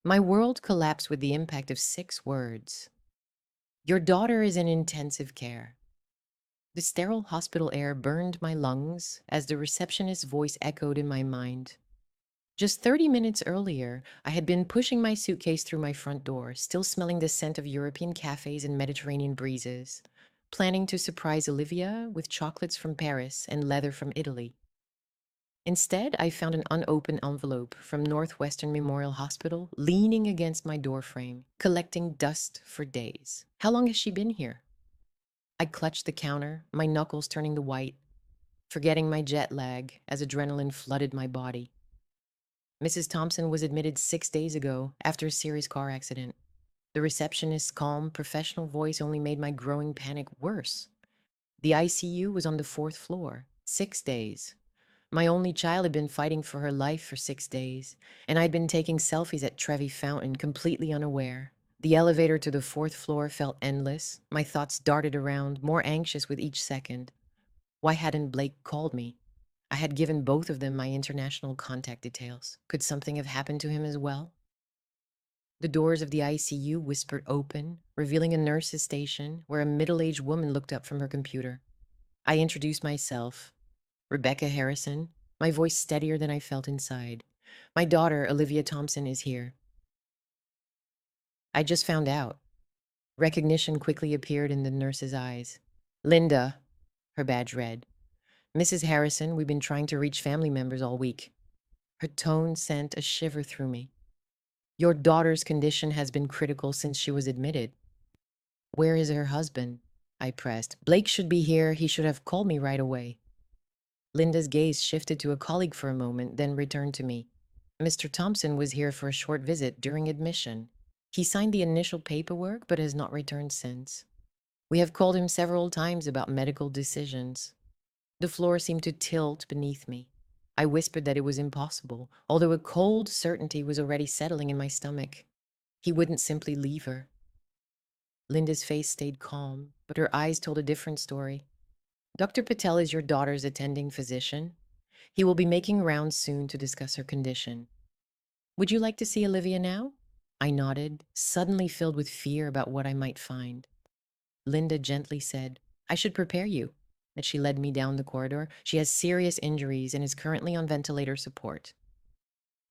My world collapsed with the impact of 6 words. Your daughter is in intensive care. The sterile hospital air burned my lungs as the receptionist's voice echoed in my mind. Just 30 minutes earlier, I had been pushing my suitcase through my front door, still smelling the scent of European cafes and Mediterranean breezes, planning to surprise Olivia with chocolates from Paris and leather from Italy. Instead, I found an unopened envelope from Northwestern Memorial Hospital leaning against my doorframe, collecting dust for days. How long has she been here? I clutched the counter, my knuckles turning to white, forgetting my jet lag as adrenaline flooded my body. Mrs. Thompson was admitted 6 days ago after a serious car accident. The receptionist's calm, professional voice only made my growing panic worse. The ICU was on the 4th floor. 6 days. My only child had been fighting for her life for 6 days, and I'd been taking selfies at Trevi Fountain completely unaware. The elevator to the 4th floor felt endless. My thoughts darted around, more anxious with each second. Why hadn't Blake called me? I had given both of them my international contact details. Could something have happened to him as well? The doors of the ICU whispered open, revealing a nurse's station where a middle-aged woman looked up from her computer. I introduced myself, Rebecca Harrison, my voice steadier than I felt inside. My daughter, Olivia Thompson, is here. I just found out. Recognition quickly appeared in the nurse's eyes. Linda, her badge read. Mrs. Harrison, we've been trying to reach family members all week. Her tone sent a shiver through me. Your daughter's condition has been critical since she was admitted. Where is her husband? I pressed. Blake should be here. He should have called me right away. Linda's gaze shifted to a colleague for a moment, then returned to me. Mr. Thompson was here for a short visit during admission. He signed the initial paperwork but has not returned since. We have called him several times about medical decisions. The floor seemed to tilt beneath me. I whispered that it was impossible, although a cold certainty was already settling in my stomach. He wouldn't simply leave her. Linda's face stayed calm, but her eyes told a different story. Dr. Patel is your daughter's attending physician. He will be making rounds soon to discuss her condition. Would you like to see Olivia now? I nodded, suddenly filled with fear about what I might find. Linda gently said, I should prepare you. As she led me down the corridor, she has serious injuries and is currently on ventilator support.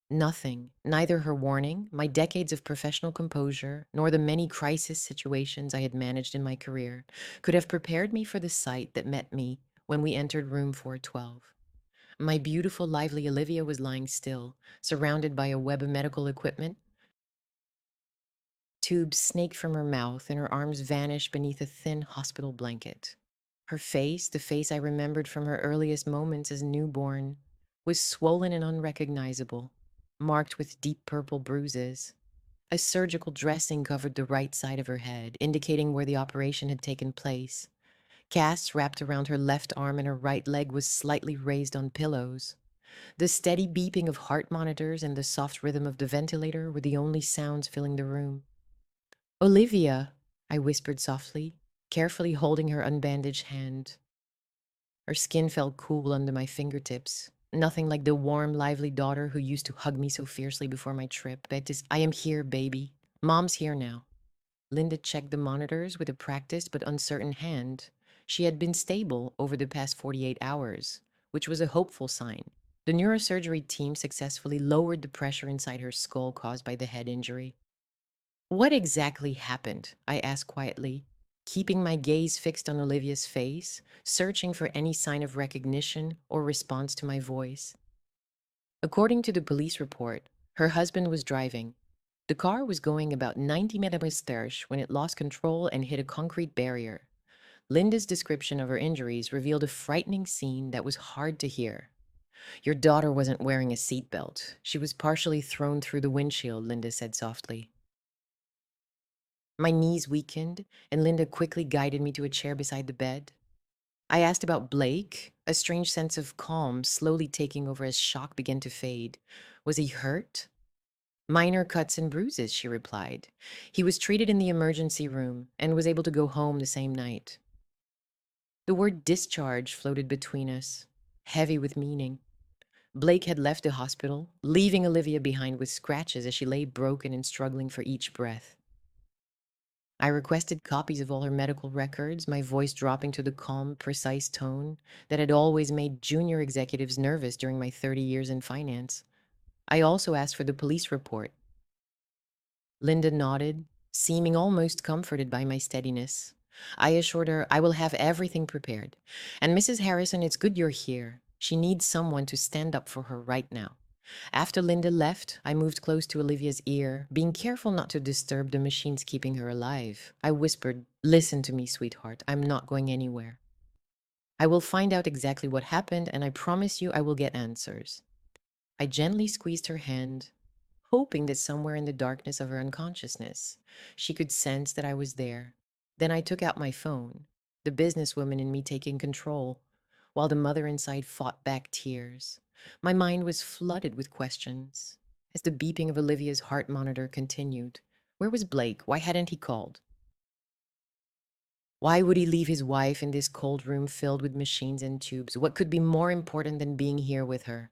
Nothing, neither her warning, my decades of professional composure, nor the many crisis situations I had managed in my career, could have prepared me for the sight that met me when we entered room 412. My beautiful, lively Olivia was lying still, surrounded by a web of medical equipment. Tubes snaked from her mouth, and her arms vanished beneath a thin hospital blanket. Her face, the face I remembered from her earliest moments as newborn, was swollen and unrecognizable, marked with deep purple bruises. A surgical dressing covered the right side of her head, indicating where the operation had taken place. Casts wrapped around her left arm, and her right leg was slightly raised on pillows. The steady beeping of heart monitors and the soft rhythm of the ventilator were the only sounds filling the room. Olivia, I whispered softly, carefully holding her unbandaged hand. Her skin felt cool under my fingertips, nothing like the warm, lively daughter who used to hug me so fiercely before my trip. I am here, baby. Mom's here now. Linda checked the monitors with a practiced but uncertain hand. She had been stable over the past 48 hours, which was a hopeful sign. The neurosurgery team successfully lowered the pressure inside her skull caused by the head injury. What exactly happened? I asked quietly, keeping my gaze fixed on Olivia's face, searching for any sign of recognition or response to my voice. According to the police report, her husband was driving. The car was going about 90 mph when it lost control and hit a concrete barrier. Linda's description of her injuries revealed a frightening scene that was hard to hear. Your daughter wasn't wearing a seatbelt. She was partially thrown through the windshield, Linda said softly. My knees weakened, and Linda quickly guided me to a chair beside the bed. I asked about Blake, a strange sense of calm slowly taking over as shock began to fade. Was he hurt? Minor cuts and bruises, she replied. He was treated in the emergency room and was able to go home the same night. The word discharge floated between us, heavy with meaning. Blake had left the hospital, leaving Olivia behind with scratches as she lay broken and struggling for each breath. I requested copies of all her medical records, my voice dropping to the calm, precise tone that had always made junior executives nervous during my 30 years in finance. I also asked for the police report. Linda nodded, seeming almost comforted by my steadiness. I assured her I will have everything prepared. And Mrs. Harrison, it's good you're here. She needs someone to stand up for her right now. After Linda left, I moved close to Olivia's ear, being careful not to disturb the machines keeping her alive. I whispered, "Listen to me, sweetheart. I'm not going anywhere. I will find out exactly what happened, and I promise you I will get answers." I gently squeezed her hand, hoping that somewhere in the darkness of her unconsciousness, she could sense that I was there. Then I took out my phone, the businesswoman in me taking control, while the mother inside fought back tears. My mind was flooded with questions as the beeping of Olivia's heart monitor continued. Where was Blake? Why hadn't he called? Why would he leave his wife in this cold room filled with machines and tubes? What could be more important than being here with her?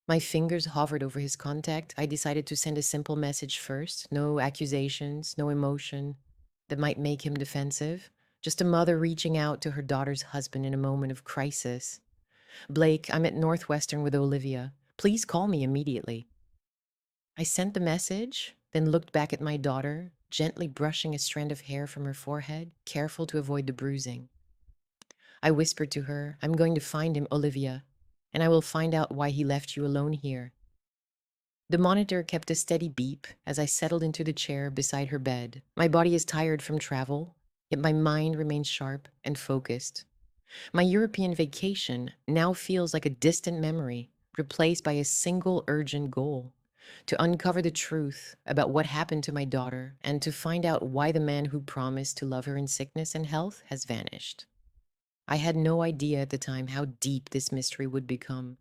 My fingers hovered over his contact. I decided to send a simple message first. No accusations, no emotion that might make him defensive. Just a mother reaching out to her daughter's husband in a moment of crisis. "Blake, I'm at Northwestern with Olivia. Please call me immediately." I sent the message, then looked back at my daughter, gently brushing a strand of hair from her forehead, careful to avoid the bruising. I whispered to her, "I'm going to find him, Olivia, and I will find out why he left you alone here." The monitor kept a steady beep as I settled into the chair beside her bed. My body is tired from travel, yet my mind remains sharp and focused. My European vacation now feels like a distant memory, replaced by a single urgent goal: to uncover the truth about what happened to my daughter and to find out why the man who promised to love her in sickness and health has vanished. I had no idea at the time how deep this mystery would become,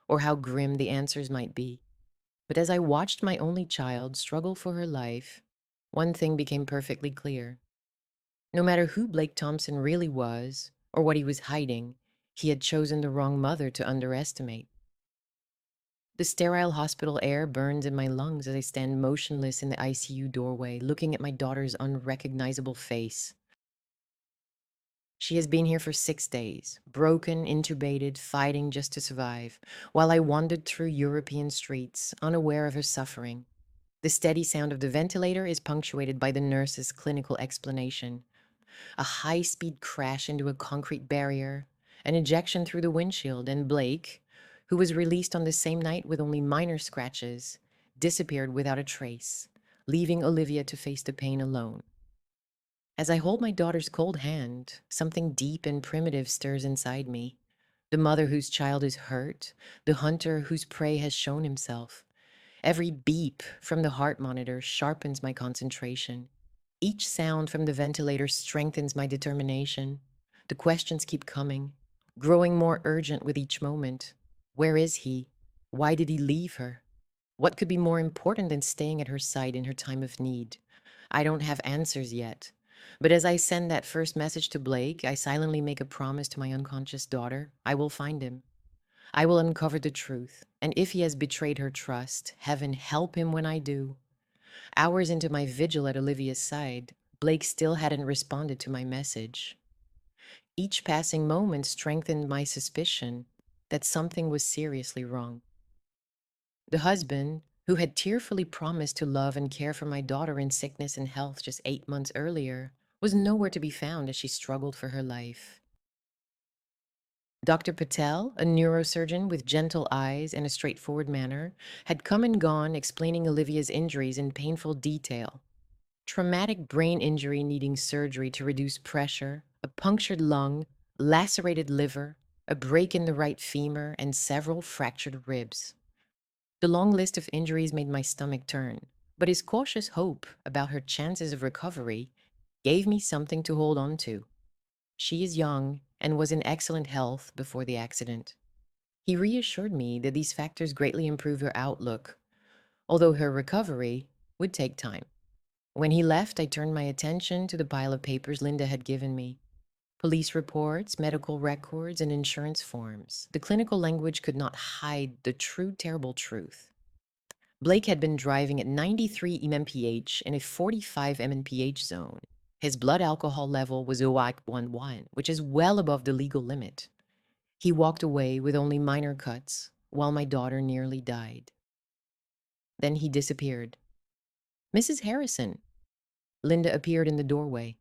or how grim the answers might be. But as I watched my only child struggle for her life, one thing became perfectly clear. No matter who Blake Thompson really was, or what he was hiding, he had chosen the wrong mother to underestimate. The sterile hospital air burns in my lungs as I stand motionless in the ICU doorway, looking at my daughter's unrecognizable face. She has been here for 6 days, broken, intubated, fighting just to survive, while I wandered through European streets, unaware of her suffering. The steady sound of the ventilator is punctuated by the nurse's clinical explanation: a high-speed crash into a concrete barrier, an ejection through the windshield, and Blake, who was released on the same night with only minor scratches, disappeared without a trace, leaving Olivia to face the pain alone. As I hold my daughter's cold hand, something deep and primitive stirs inside me. The mother whose child is hurt, the hunter whose prey has shown himself. Every beep from the heart monitor sharpens my concentration. Each sound from the ventilator strengthens my determination. The questions keep coming, growing more urgent with each moment. Where is he? Why did he leave her? What could be more important than staying at her side in her time of need? I don't have answers yet. But as I send that first message to Blake, I silently make a promise to my unconscious daughter: I will find him. I will uncover the truth. And if he has betrayed her trust, heaven help him when I do. Hours into my vigil at Olivia's side, Blake still hadn't responded to my message. Each passing moment strengthened my suspicion that something was seriously wrong. The husband, who had tearfully promised to love and care for my daughter in sickness and health just 8 months earlier, was nowhere to be found as she struggled for her life. Dr. Patel, a neurosurgeon with gentle eyes and a straightforward manner, had come and gone explaining Olivia's injuries in painful detail. Traumatic brain injury needing surgery to reduce pressure, a punctured lung, lacerated liver, a break in the right femur, and several fractured ribs. The long list of injuries made my stomach turn, but his cautious hope about her chances of recovery gave me something to hold on to. She is young and was in excellent health before the accident. He reassured me that these factors greatly improve her outlook, although her recovery would take time. When he left, I turned my attention to the pile of papers Linda had given me. Police reports, medical records, and insurance forms. The clinical language could not hide the true, terrible truth. Blake had been driving at 93 mmPh in a 45 mmPh zone. His blood alcohol level was 0.11, which is well above the legal limit. He walked away with only minor cuts, while my daughter nearly died. Then he disappeared. Mrs. Harrison. Linda appeared in the doorway.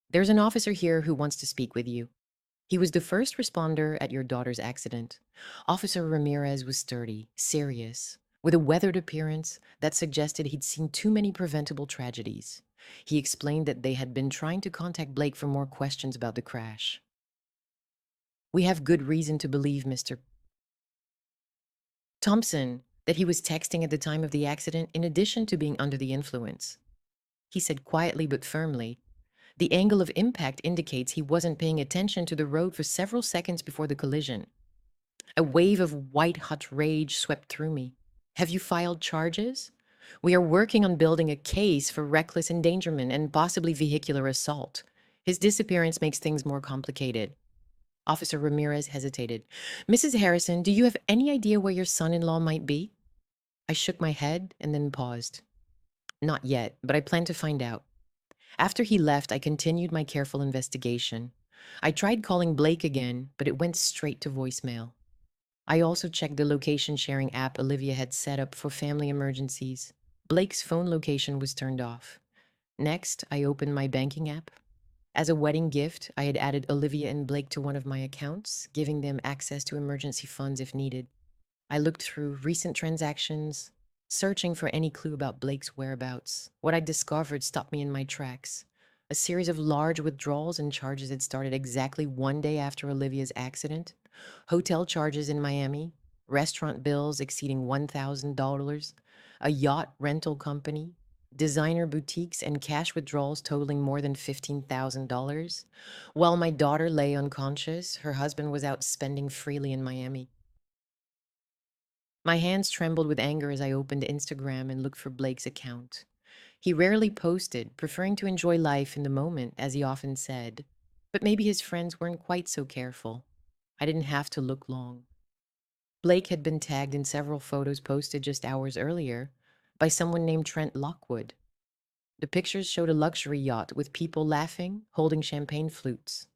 There's an officer here who wants to speak with you. He was the first responder at your daughter's accident. Officer Ramirez was sturdy, serious, with a weathered appearance that suggested he'd seen too many preventable tragedies. He explained that they had been trying to contact Blake for more questions about the crash. We have good reason to believe, Mr. Thompson, that he was texting at the time of the accident in addition to being under the influence. He said quietly but firmly, the angle of impact indicates he wasn't paying attention to the road for several seconds before the collision. A wave of white-hot rage swept through me. Have you filed charges? We are working on building a case for reckless endangerment and possibly vehicular assault. His disappearance makes things more complicated. Officer Ramirez hesitated. Mrs. Harrison, do you have any idea where your son-in-law might be? I shook my head and then paused. Not yet, but I plan to find out. After he left, I continued my careful investigation. I tried calling Blake again, but it went straight to voicemail. I also checked the location sharing app Olivia had set up for family emergencies. Blake's phone location was turned off. Next, I opened my banking app. As a wedding gift, I had added Olivia and Blake to one of my accounts, giving them access to emergency funds if needed. I looked through recent transactions, searching for any clue about Blake's whereabouts. What I discovered stopped me in my tracks. A series of large withdrawals and charges had started exactly one day after Olivia's accident. Hotel charges in Miami, restaurant bills exceeding $1,000, a yacht rental company, designer boutiques, and cash withdrawals totaling more than $15,000. While my daughter lay unconscious, her husband was out spending freely in Miami. My hands trembled with anger as I opened Instagram and looked for Blake's account. He rarely posted, preferring to enjoy life in the moment, as he often said. But maybe his friends weren't quite so careful. I didn't have to look long. Blake had been tagged in several photos posted just hours earlier by someone named Trent Lockwood. The pictures showed a luxury yacht with people laughing, holding champagne flutes.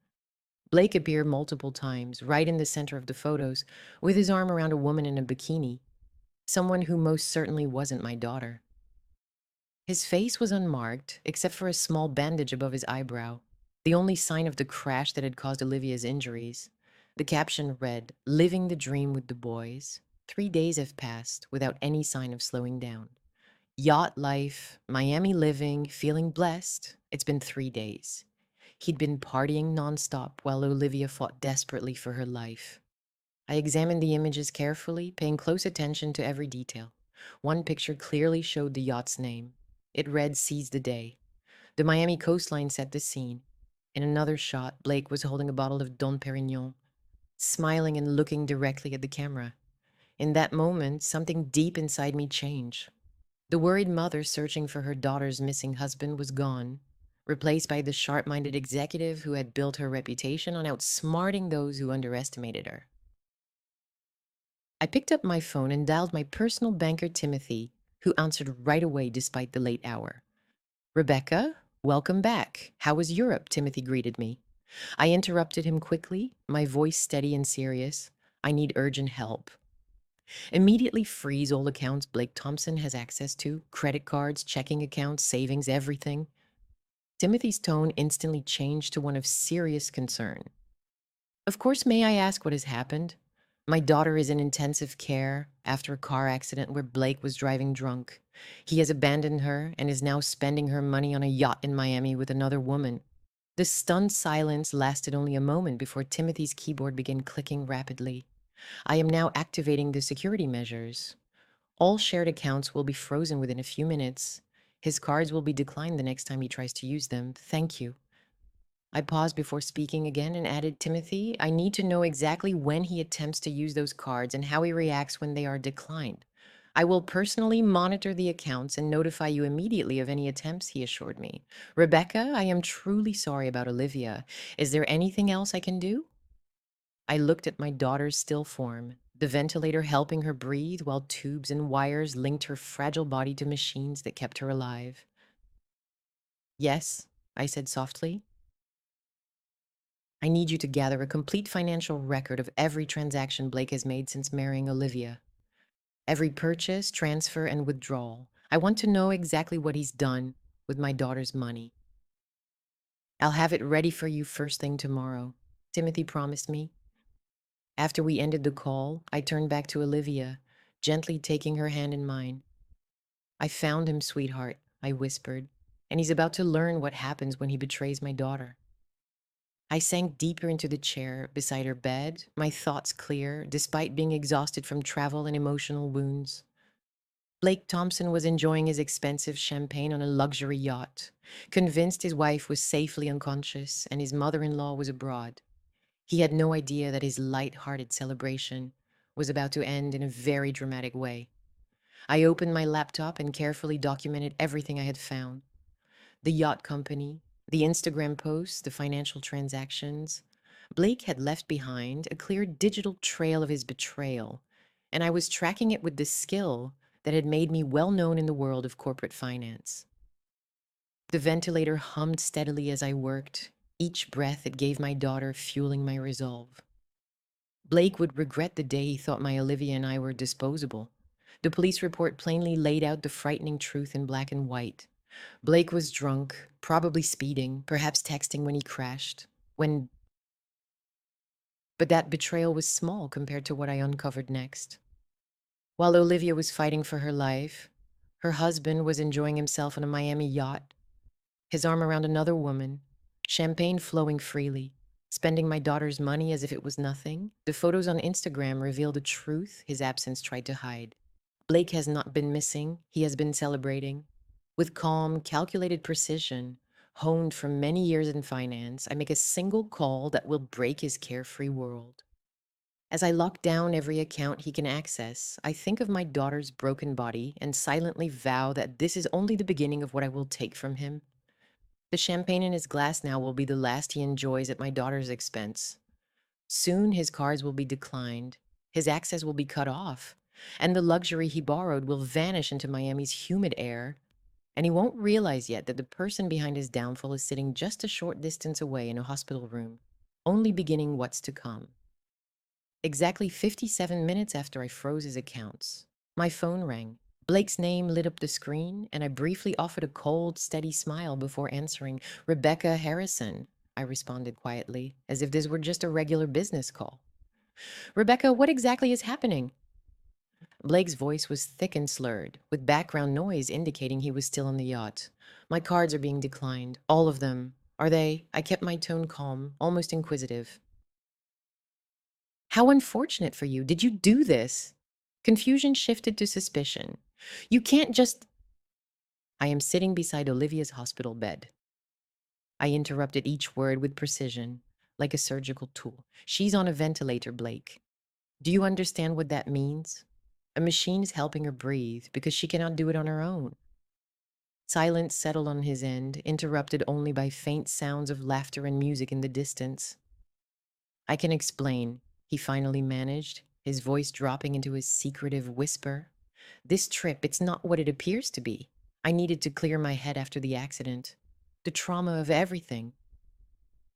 Blake appeared multiple times, right in the center of the photos, with his arm around a woman in a bikini, someone who most certainly wasn't my daughter. His face was unmarked, except for a small bandage above his eyebrow, the only sign of the crash that had caused Olivia's injuries. The caption read, "Living the dream with the boys. 3 days have passed without any sign of slowing down. Yacht life, Miami living, feeling blessed. It's been 3 days." He'd been partying nonstop while Olivia fought desperately for her life. I examined the images carefully, paying close attention to every detail. One picture clearly showed the yacht's name. It read, "Seize the Day." The Miami coastline set the scene. In another shot, Blake was holding a bottle of Dom Perignon, smiling and looking directly at the camera. In that moment, something deep inside me changed. The worried mother searching for her daughter's missing husband was gone, replaced by the sharp-minded executive who had built her reputation on outsmarting those who underestimated her. I picked up my phone and dialed my personal banker, Timothy, who answered right away despite the late hour. "Rebecca, welcome back. How was Europe?" Timothy greeted me. I interrupted him quickly, my voice steady and serious. "I need urgent help. Immediately freeze all accounts Blake Thompson has access to, credit cards, checking accounts, savings, everything." Timothy's tone instantly changed to one of serious concern. "Of course, may I ask what has happened?" "My daughter is in intensive care after a car accident where Blake was driving drunk. He has abandoned her and is now spending her money on a yacht in Miami with another woman." The stunned silence lasted only a moment before Timothy's keyboard began clicking rapidly. "I am now activating the security measures. All shared accounts will be frozen within a few minutes. His cards will be declined the next time he tries to use them. Thank you." I paused before speaking again and added, "Timothy, I need to know exactly when he attempts to use those cards and how he reacts when they are declined. I will personally monitor the accounts and notify you immediately of any attempts, he assured me. Rebecca, I am truly sorry about Olivia. Is there anything else I can do? I looked at my daughter's still form, the ventilator helping her breathe while tubes and wires linked her fragile body to machines that kept her alive. Yes, I said softly. I need you to gather a complete financial record of every transaction Blake has made since marrying Olivia. Every purchase, transfer, and withdrawal. I want to know exactly what he's done with my daughter's money. I'll have it ready for you first thing tomorrow, Timothy promised me. After we ended the call, I turned back to Olivia, gently taking her hand in mine. I found him, sweetheart, I whispered, and he's about to learn what happens when he betrays my daughter. I sank deeper into the chair beside her bed, my thoughts clear, despite being exhausted from travel and emotional wounds. Blake Thompson was enjoying his expensive champagne on a luxury yacht, convinced his wife was safely unconscious and his mother-in-law was abroad. He had no idea that his light-hearted celebration was about to end in a very dramatic way. I opened my laptop and carefully documented everything I had found. The yacht company, the Instagram posts, the financial transactions. Blake had left behind a clear digital trail of his betrayal, and I was tracking it with the skill that had made me well known in the world of corporate finance. The ventilator hummed steadily as I worked, each breath it gave my daughter fueling my resolve. Blake would regret the day he thought my Olivia and I were disposable. The police report plainly laid out the frightening truth in black and white. Blake was drunk, probably speeding, perhaps texting when he crashed. But that betrayal was small compared to what I uncovered next. While Olivia was fighting for her life, her husband was enjoying himself on a Miami yacht, his arm around another woman, champagne flowing freely, spending my daughter's money as if it was nothing. The photos on Instagram reveal the truth his absence tried to hide. Blake has not been missing, he has been celebrating. With calm, calculated precision, honed from many years in finance, I make a single call that will break his carefree world. As I lock down every account he can access, I think of my daughter's broken body and silently vow that this is only the beginning of what I will take from him. The champagne in his glass now will be the last he enjoys at my daughter's expense. Soon his cards will be declined, his access will be cut off, and the luxury he borrowed will vanish into Miami's humid air, and he won't realize yet that the person behind his downfall is sitting just a short distance away in a hospital room, only beginning what's to come. Exactly 57 minutes after I froze his accounts, my phone rang. Blake's name lit up the screen, and I briefly offered a cold, steady smile before answering. Rebecca Harrison, I responded quietly, as if this were just a regular business call. Rebecca, what exactly is happening? Blake's voice was thick and slurred, with background noise indicating he was still on the yacht. My cards are being declined, all of them. Are they? I kept my tone calm, almost inquisitive. How unfortunate for you. Did you do this? Confusion shifted to suspicion. You can't just... I am sitting beside Olivia's hospital bed. I interrupted each word with precision, like a surgical tool. She's on a ventilator, Blake. Do you understand what that means? A machine is helping her breathe because she cannot do it on her own. Silence settled on his end, interrupted only by faint sounds of laughter and music in the distance. I can explain, he finally managed, his voice dropping into a secretive whisper. This trip, it's not what it appears to be. I needed to clear my head after the accident. The trauma of everything.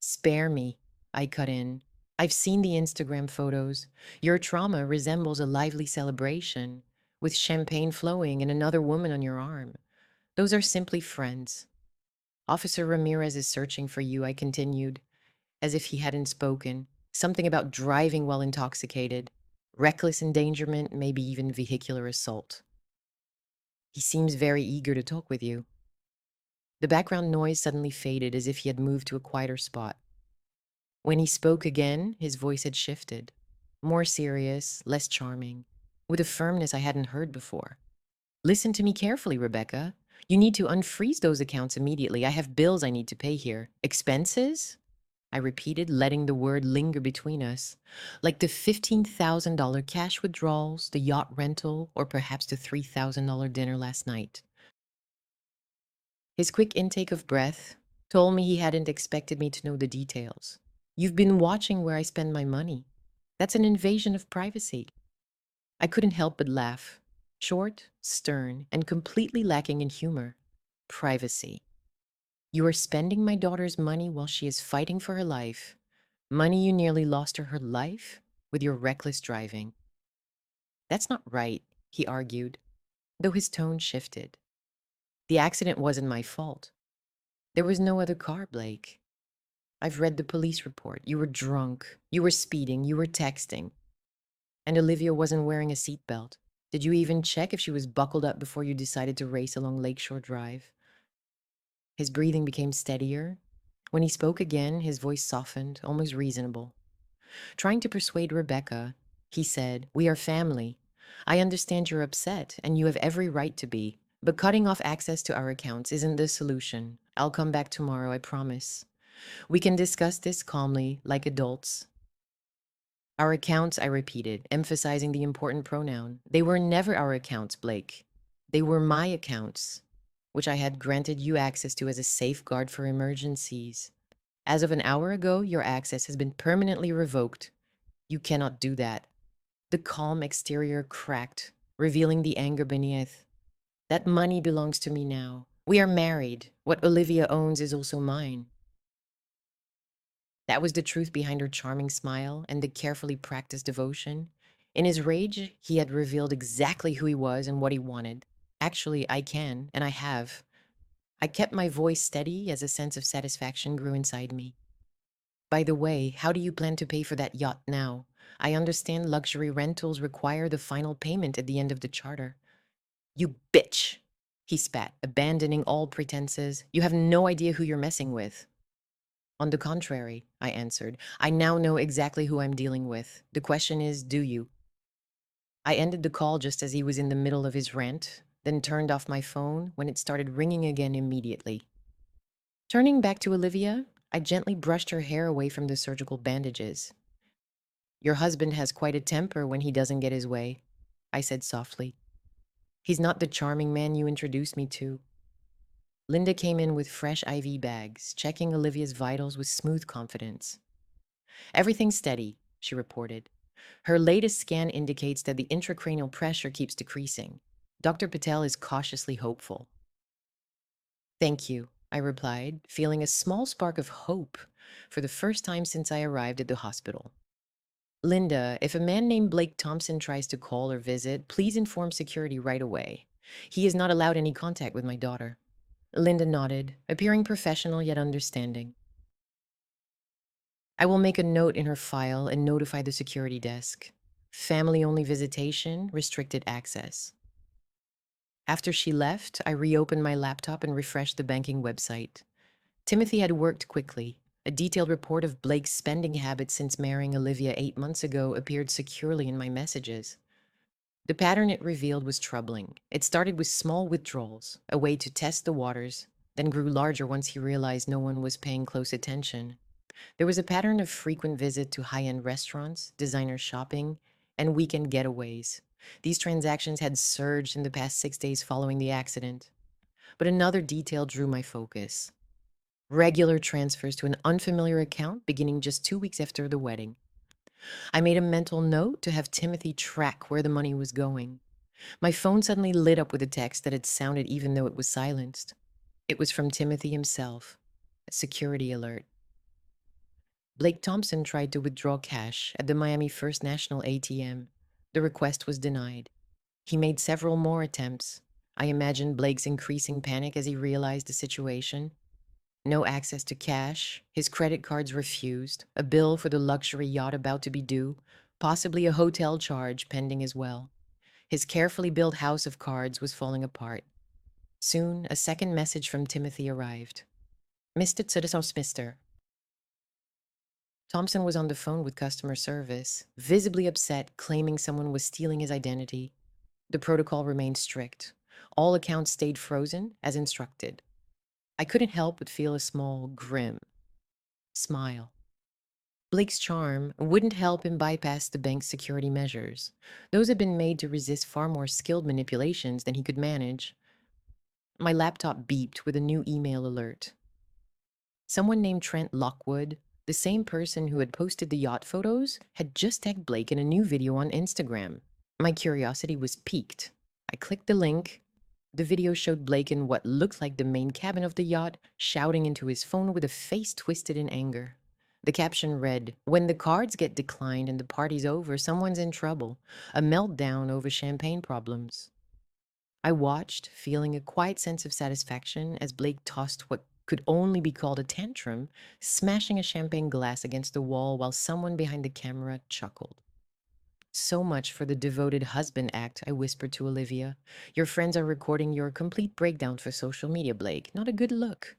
Spare me, I cut in. I've seen the Instagram photos. Your trauma resembles a lively celebration, with champagne flowing and another woman on your arm. Those are simply friends. Officer Ramirez is searching for you, I continued, as if he hadn't spoken. Something about driving while intoxicated, reckless endangerment, maybe even vehicular assault. He seems very eager to talk with you. The background noise suddenly faded as if he had moved to a quieter spot. When he spoke again, his voice had shifted. More serious, less charming, with a firmness I hadn't heard before. Listen to me carefully, Rebecca. You need to unfreeze those accounts immediately. I have bills I need to pay here. Expenses? I repeated, letting the word linger between us. Like the $15,000 cash withdrawals, the yacht rental, or perhaps the $3,000 dinner last night. His quick intake of breath told me he hadn't expected me to know the details. You've been watching where I spend my money. That's an invasion of privacy. I couldn't help but laugh. Short, stern, and completely lacking in humor. Privacy. You are spending my daughter's money while she is fighting for her life. Money you nearly lost her life with your reckless driving. That's not right, he argued, though his tone shifted. The accident wasn't my fault. There was no other car, Blake. I've read the police report. You were drunk. You were speeding. You were texting. And Olivia wasn't wearing a seatbelt. Did you even check if she was buckled up before you decided to race along Lakeshore Drive? His breathing became steadier. When he spoke again, his voice softened, almost reasonable. Trying to persuade Rebecca, he said, "We are family. I understand you're upset, and you have every right to be. But cutting off access to our accounts isn't the solution. I'll come back tomorrow, I promise. We can discuss this calmly, like adults." Our accounts, I repeated, emphasizing the important pronoun. They were never our accounts, Blake. They were my accounts, which I had granted you access to as a safeguard for emergencies. As of an hour ago, your access has been permanently revoked. You cannot do that. The calm exterior cracked, revealing the anger beneath. That money belongs to me now. We are married. What Olivia owns is also mine. That was the truth behind her charming smile and the carefully practiced devotion. In his rage, he had revealed exactly who he was and what he wanted. Actually, I can, and I have. I kept my voice steady as a sense of satisfaction grew inside me. By the way, how do you plan to pay for that yacht now? I understand luxury rentals require the final payment at the end of the charter. You bitch, he spat, abandoning all pretenses. You have no idea who you're messing with. On the contrary, I answered, I now know exactly who I'm dealing with. The question is, do you? I ended the call just as he was in the middle of his rant, then turned off my phone when it started ringing again immediately. Turning back to Olivia, I gently brushed her hair away from the surgical bandages. Your husband has quite a temper when he doesn't get his way, I said softly. He's not the charming man you introduced me to. Linda came in with fresh IV bags, checking Olivia's vitals with smooth confidence. Everything's steady, she reported. Her latest scan indicates that the intracranial pressure keeps decreasing. Dr. Patel is cautiously hopeful. Thank you, I replied, feeling a small spark of hope for the first time since I arrived at the hospital. Linda, if a man named Blake Thompson tries to call or visit, please inform security right away. He is not allowed any contact with my daughter. Linda nodded, appearing professional yet understanding. I will make a note in her file and notify the security desk. Family-only visitation, restricted access. After she left, I reopened my laptop and refreshed the banking website. Timothy had worked quickly. A detailed report of Blake's spending habits since marrying Olivia 8 months ago appeared securely in my messages. The pattern it revealed was troubling. It started with small withdrawals, a way to test the waters, then grew larger once he realized no one was paying close attention. There was a pattern of frequent visit to high-end restaurants, designer shopping, and weekend getaways. These transactions had surged in the past 6 days following the accident. But another detail drew my focus. Regular transfers to an unfamiliar account beginning just 2 weeks after the wedding. I made a mental note to have Timothy track where the money was going. My phone suddenly lit up with a text that had sounded even though it was silenced. It was from Timothy himself. A security alert. Blake Thompson tried to withdraw cash at the Miami First National ATM. The request was denied. He made several more attempts. I imagined Blake's increasing panic as he realized the situation. No access to cash, his credit cards refused, a bill for the luxury yacht about to be due, possibly a hotel charge pending as well. His carefully built house of cards was falling apart. Soon, a second message from Timothy arrived. Mr. Mister. Thompson was on the phone with customer service, visibly upset, claiming someone was stealing his identity. The protocol remained strict. All accounts stayed frozen as instructed. I couldn't help but feel a small, grim smile. Blake's charm wouldn't help him bypass the bank's security measures. Those had been made to resist far more skilled manipulations than he could manage. My laptop beeped with a new email alert. Someone named Trent Lockwood, the same person who had posted the yacht photos, had just tagged Blake in a new video on Instagram. My curiosity was piqued. I clicked the link. The video showed Blake in what looked like the main cabin of the yacht, shouting into his phone with a face twisted in anger. The caption read, "When the cards get declined and the party's over, someone's in trouble. A meltdown over champagne problems." I watched, feeling a quiet sense of satisfaction as Blake tossed what could only be called a tantrum, smashing a champagne glass against the wall while someone behind the camera chuckled. "So much for the devoted husband act," I whispered to Olivia. "Your friends are recording your complete breakdown for social media, Blake. Not a good look."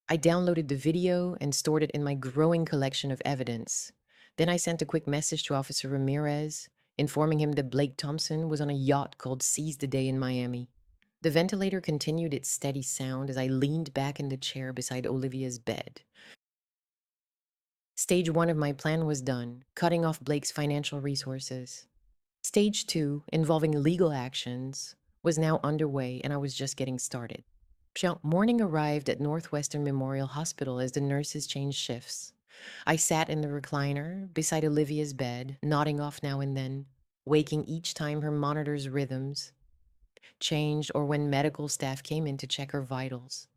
I downloaded the video and stored it in my growing collection of evidence. Then I sent a quick message to Officer Ramirez, informing him that Blake Thompson was on a yacht called Seize the Day in Miami. The ventilator continued its steady sound as I leaned back in the chair beside Olivia's bed. Stage 1 of my plan was done, cutting off Blake's financial resources. Stage 2, involving legal actions, was now underway, and I was just getting started. Morning arrived at Northwestern Memorial Hospital as the nurses changed shifts. I sat in the recliner beside Olivia's bed, nodding off now and then, waking each time her monitor's rhythms changed or when medical staff came in to check her vitals.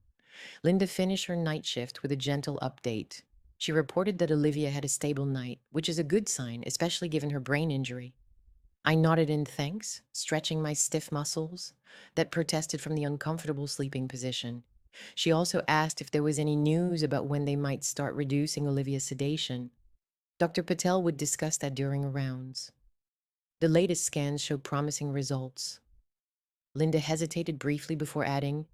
Linda finished her night shift with a gentle update. She reported that Olivia had a stable night, which is a good sign, especially given her brain injury. I nodded in thanks, stretching my stiff muscles that protested from the uncomfortable sleeping position. She also asked if there was any news about when they might start reducing Olivia's sedation. Dr. Patel would discuss that during rounds. The latest scans showed promising results. Linda hesitated briefly before adding,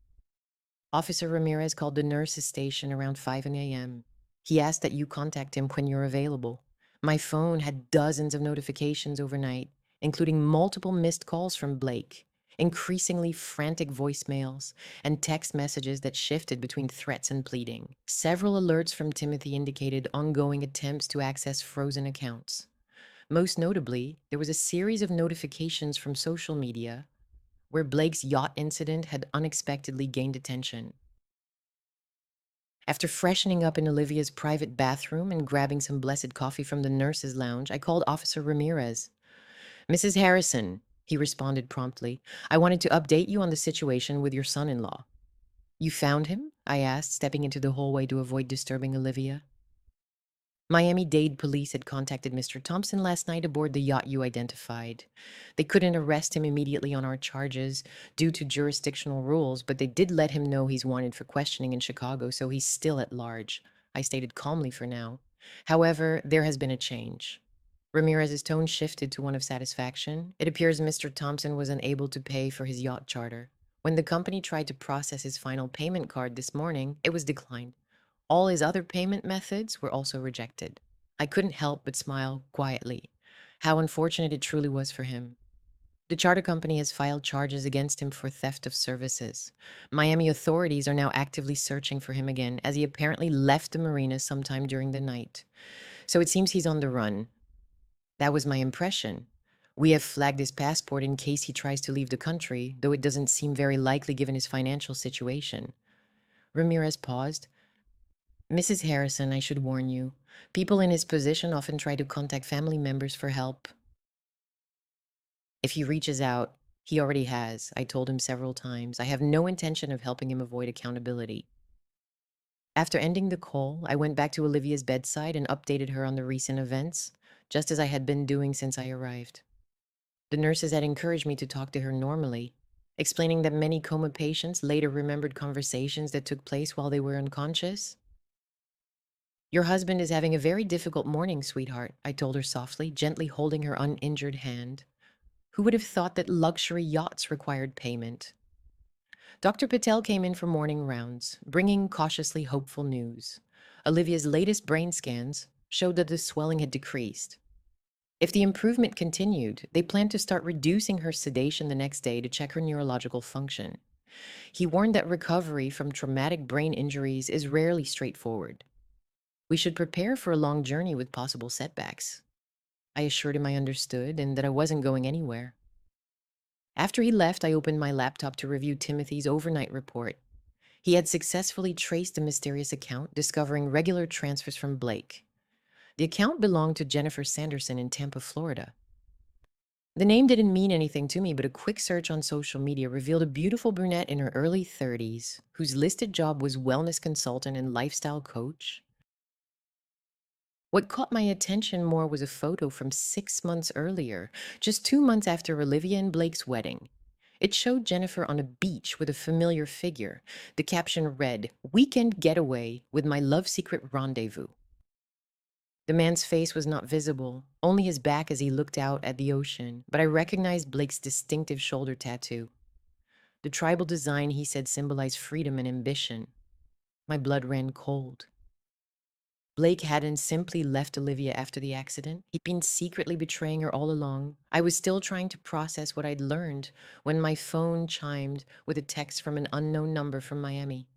"Officer Ramirez called the nurse's station around 5 a.m. He asked that you contact him when you're available. My phone had dozens of notifications overnight, including multiple missed calls from Blake, increasingly frantic voicemails, and text messages that shifted between threats and pleading. Several alerts from Timothy indicated ongoing attempts to access frozen accounts. Most notably, there was a series of notifications from social media where Blake's yacht incident had unexpectedly gained attention. After freshening up in Olivia's private bathroom and grabbing some blessed coffee from the nurse's lounge, I called Officer Ramirez. "Mrs. Harrison," he responded promptly, "I wanted to update you on the situation with your son-in-law." "You found him?" I asked, stepping into the hallway to avoid disturbing Olivia. "Miami-Dade police had contacted Mr. Thompson last night aboard the yacht you identified. They couldn't arrest him immediately on our charges due to jurisdictional rules, but they did let him know he's wanted for questioning in Chicago, so he's still at large," I stated calmly for now. "However, there has been a change." Ramirez's tone shifted to one of satisfaction. "It appears Mr. Thompson was unable to pay for his yacht charter. When the company tried to process his final payment card this morning, it was declined. All his other payment methods were also rejected." I couldn't help but smile quietly. How unfortunate it truly was for him. The charter company has filed charges against him for theft of services. Miami authorities are now actively searching for him again, as he apparently left the marina sometime during the night. So it seems he's on the run. That was my impression. We have flagged his passport in case he tries to leave the country, though it doesn't seem very likely given his financial situation. Ramirez paused. "Mrs. Harrison, I should warn you. People in his position often try to contact family members for help. If he reaches out, he already has. I told him several times. I have no intention of helping him avoid accountability." After ending the call, I went back to Olivia's bedside and updated her on the recent events, just as I had been doing since I arrived. The nurses had encouraged me to talk to her normally, explaining that many coma patients later remembered conversations that took place while they were unconscious. "Your husband is having a very difficult morning, sweetheart," I told her softly, gently holding her uninjured hand. "Who would have thought that luxury yachts required payment?" Dr. Patel came in for morning rounds, bringing cautiously hopeful news. Olivia's latest brain scans showed that the swelling had decreased. If the improvement continued, they planned to start reducing her sedation the next day to check her neurological function. He warned that recovery from traumatic brain injuries is rarely straightforward. We should prepare for a long journey with possible setbacks. I assured him I understood and that I wasn't going anywhere. After he left, I opened my laptop to review Timothy's overnight report. He had successfully traced a mysterious account, discovering regular transfers from Blake. The account belonged to Jennifer Sanderson in Tampa, Florida. The name didn't mean anything to me, but a quick search on social media revealed a beautiful brunette in her early 30s whose listed job was wellness consultant and lifestyle coach. What caught my attention more was a photo from 6 months earlier, just 2 months after Olivia and Blake's wedding. It showed Jennifer on a beach with a familiar figure. The caption read, "Weekend getaway with my love secret rendezvous." The man's face was not visible, only his back as he looked out at the ocean, but I recognized Blake's distinctive shoulder tattoo. The tribal design he said symbolized freedom and ambition. My blood ran cold. Blake hadn't simply left Olivia after the accident. He'd been secretly betraying her all along. I was still trying to process what I'd learned when my phone chimed with a text from an unknown number from Miami.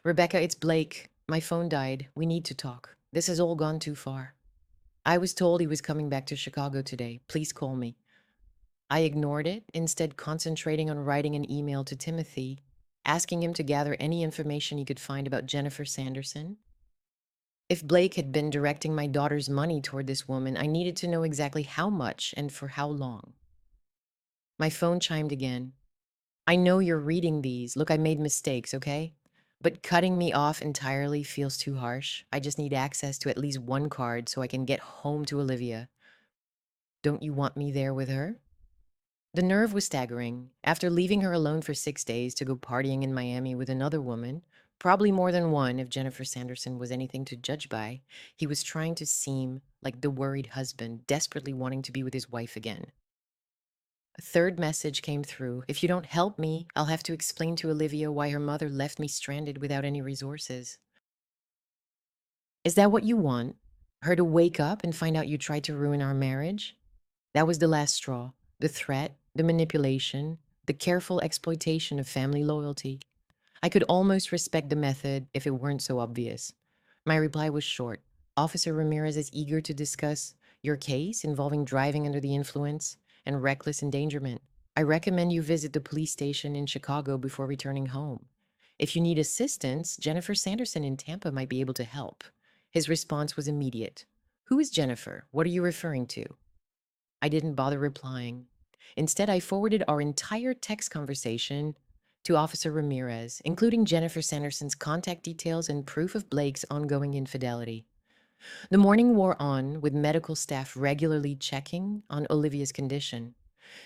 "Rebecca, it's Blake. My phone died. We need to talk. This has all gone too far. I was told he was coming back to Chicago today. Please call me." I ignored it, instead concentrating on writing an email to Timothy, asking him to gather any information he could find about Jennifer Sanderson. If Blake had been directing my daughter's money toward this woman, I needed to know exactly how much and for how long. My phone chimed again. "I know you're reading these. Look, I made mistakes, okay? But cutting me off entirely feels too harsh. I just need access to at least one card so I can get home to Olivia. Don't you want me there with her?" The nerve was staggering. After leaving her alone for 6 days to go partying in Miami with another woman, probably more than one if Jennifer Sanderson was anything to judge by, he was trying to seem like the worried husband, desperately wanting to be with his wife again. A third message came through. "If you don't help me, I'll have to explain to Olivia why her mother left me stranded without any resources." "Is that what you want? Her to wake up and find out you tried to ruin our marriage?" That was the last straw. The threat, the manipulation, the careful exploitation of family loyalty. I could almost respect the method if it weren't so obvious. My reply was short. "Officer Ramirez is eager to discuss your case involving driving under the influence and reckless endangerment. I recommend you visit the police station in Chicago before returning home. If you need assistance, Jennifer Sanderson in Tampa might be able to help." His response was immediate. "Who is Jennifer? What are you referring to?" I didn't bother replying. Instead, I forwarded our entire text conversation to Officer Ramirez, including Jennifer Sanderson's contact details and proof of Blake's ongoing infidelity. The morning wore on, with medical staff regularly checking on Olivia's condition.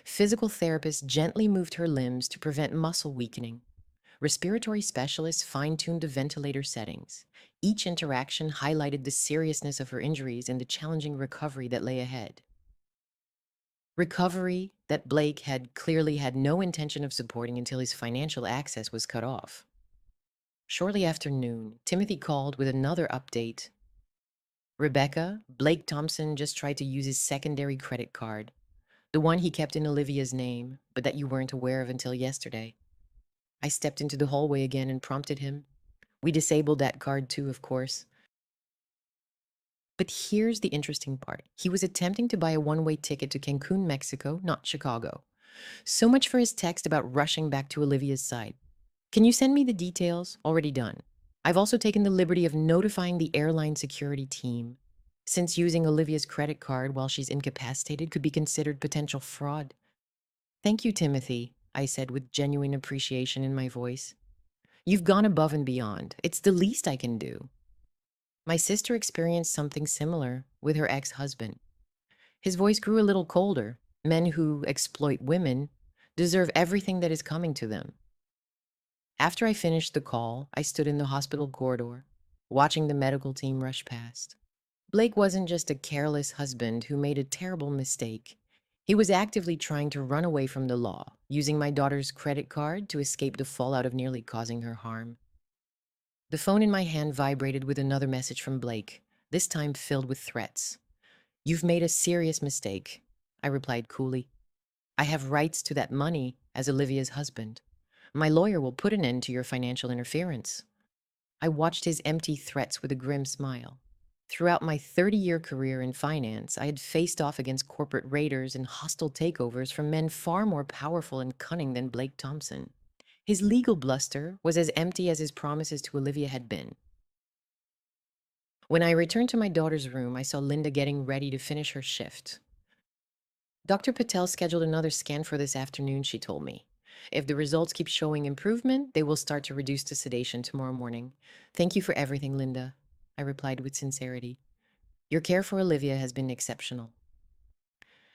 Physical therapists gently moved her limbs to prevent muscle weakening. Respiratory specialists fine-tuned the ventilator settings. Each interaction highlighted the seriousness of her injuries and the challenging recovery that lay ahead. Recovery that Blake had clearly had no intention of supporting until his financial access was cut off. Shortly after noon, Timothy called with another update. "Rebecca, Blake Thompson just tried to use his secondary credit card, the one he kept in Olivia's name, but that you weren't aware of until yesterday." I stepped into the hallway again and prompted him. "We disabled that card too, of course." But here's the interesting part. He was attempting to buy a one-way ticket to Cancun, Mexico, not Chicago. So much for his text about rushing back to Olivia's side. "Can you send me the details?" Already done. I've also taken the liberty of notifying the airline security team, since using Olivia's credit card while she's incapacitated could be considered potential fraud. "Thank you, Timothy," I said with genuine appreciation in my voice. "You've gone above and beyond. It's the least I can do." My sister experienced something similar with her ex-husband. His voice grew a little colder. Men who exploit women deserve everything that is coming to them. After I finished the call, I stood in the hospital corridor, watching the medical team rush past. Blake wasn't just a careless husband who made a terrible mistake. He was actively trying to run away from the law, using my daughter's credit card to escape the fallout of nearly causing her harm. The phone in my hand vibrated with another message from Blake, this time filled with threats. "You've made a serious mistake," I replied coolly. "I have rights to that money as Olivia's husband. My lawyer will put an end to your financial interference." I watched his empty threats with a grim smile. Throughout my 30-year career in finance, I had faced off against corporate raiders and hostile takeovers from men far more powerful and cunning than Blake Thompson. His legal bluster was as empty as his promises to Olivia had been. When I returned to my daughter's room, I saw Linda getting ready to finish her shift. Dr. Patel scheduled another scan for this afternoon, she told me. If the results keep showing improvement, they will start to reduce the sedation tomorrow morning. Thank you for everything, Linda, I replied with sincerity. Your care for Olivia has been exceptional.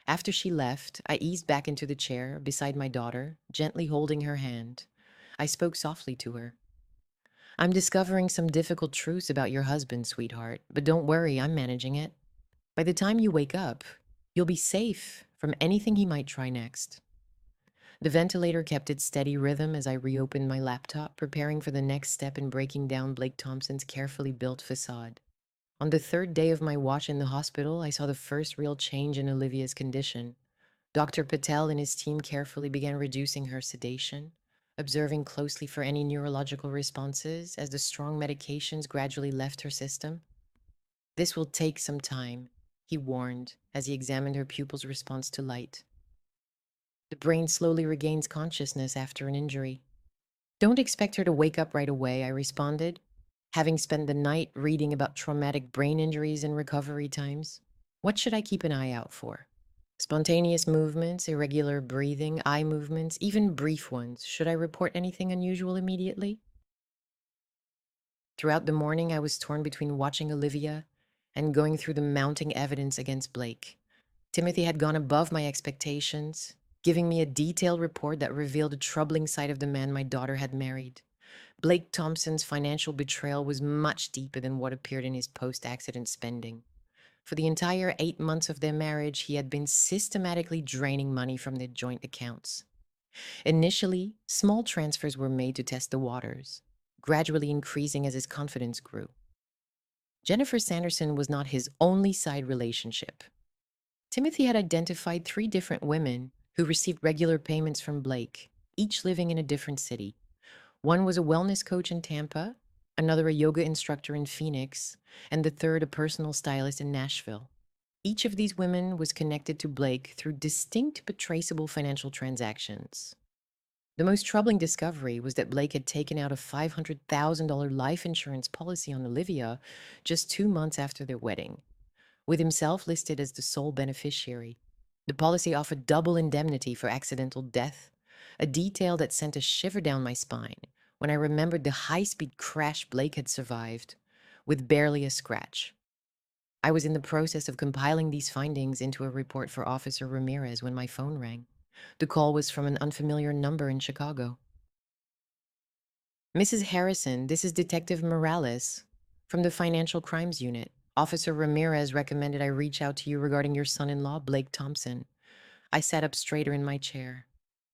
After she left, I eased back into the chair beside my daughter, gently holding her hand. I spoke softly to her. I'm discovering some difficult truths about your husband, sweetheart, but don't worry, I'm managing it. By the time you wake up, you'll be safe from anything he might try next. The ventilator kept its steady rhythm as I reopened my laptop, preparing for the next step in breaking down Blake Thompson's carefully built facade. On the third day of my watch in the hospital, I saw the first real change in Olivia's condition. Dr. Patel and his team carefully began reducing her sedation, observing closely for any neurological responses as the strong medications gradually left her system. This will take some time, he warned as he examined her pupil's response to light. The brain slowly regains consciousness after an injury. Don't expect her to wake up right away, I responded, having spent the night reading about traumatic brain injuries and recovery times. What should I keep an eye out for? Spontaneous movements, irregular breathing, eye movements, even brief ones. Should I report anything unusual immediately? Throughout the morning, I was torn between watching Olivia and going through the mounting evidence against Blake. Timothy had gone above my expectations, giving me a detailed report that revealed a troubling side of the man my daughter had married. Blake Thompson's financial betrayal was much deeper than what appeared in his post-accident spending. For the entire 8 months of their marriage, he had been systematically draining money from their joint accounts. Initially, small transfers were made to test the waters, gradually increasing as his confidence grew. Jennifer Sanderson was not his only side relationship. Timothy had identified 3 different women who received regular payments from Blake, each living in a different city. One was a wellness coach in Tampa, another a yoga instructor in Phoenix, and the third a personal stylist in Nashville. Each of these women was connected to Blake through distinct but traceable financial transactions. The most troubling discovery was that Blake had taken out a $500,000 life insurance policy on Olivia just 2 months after their wedding, with himself listed as the sole beneficiary. The policy offered double indemnity for accidental death, a detail that sent a shiver down my spine when I remembered the high-speed crash Blake had survived, with barely a scratch. I was in the process of compiling these findings into a report for Officer Ramirez when my phone rang. The call was from an unfamiliar number in Chicago. Mrs. Harrison, this is Detective Morales from the Financial Crimes Unit. Officer Ramirez recommended I reach out to you regarding your son-in-law, Blake Thompson. I sat up straighter in my chair.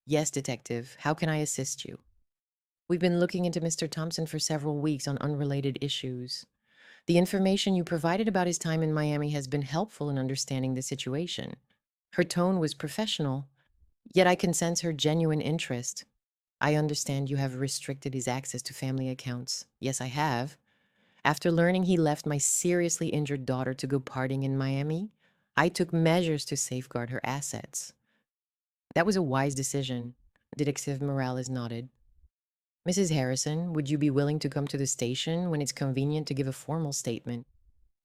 Yes, Detective, how can I assist you? We've been looking into Mr. Thompson for several weeks on unrelated issues. The information you provided about his time in Miami has been helpful in understanding the situation. Her tone was professional, yet I can sense her genuine interest. I understand you have restricted his access to family accounts. Yes, I have. After learning he left my seriously injured daughter to go partying in Miami, I took measures to safeguard her assets. That was a wise decision, Detective Morales nodded. Mrs. Harrison, would you be willing to come to the station when it's convenient to give a formal statement?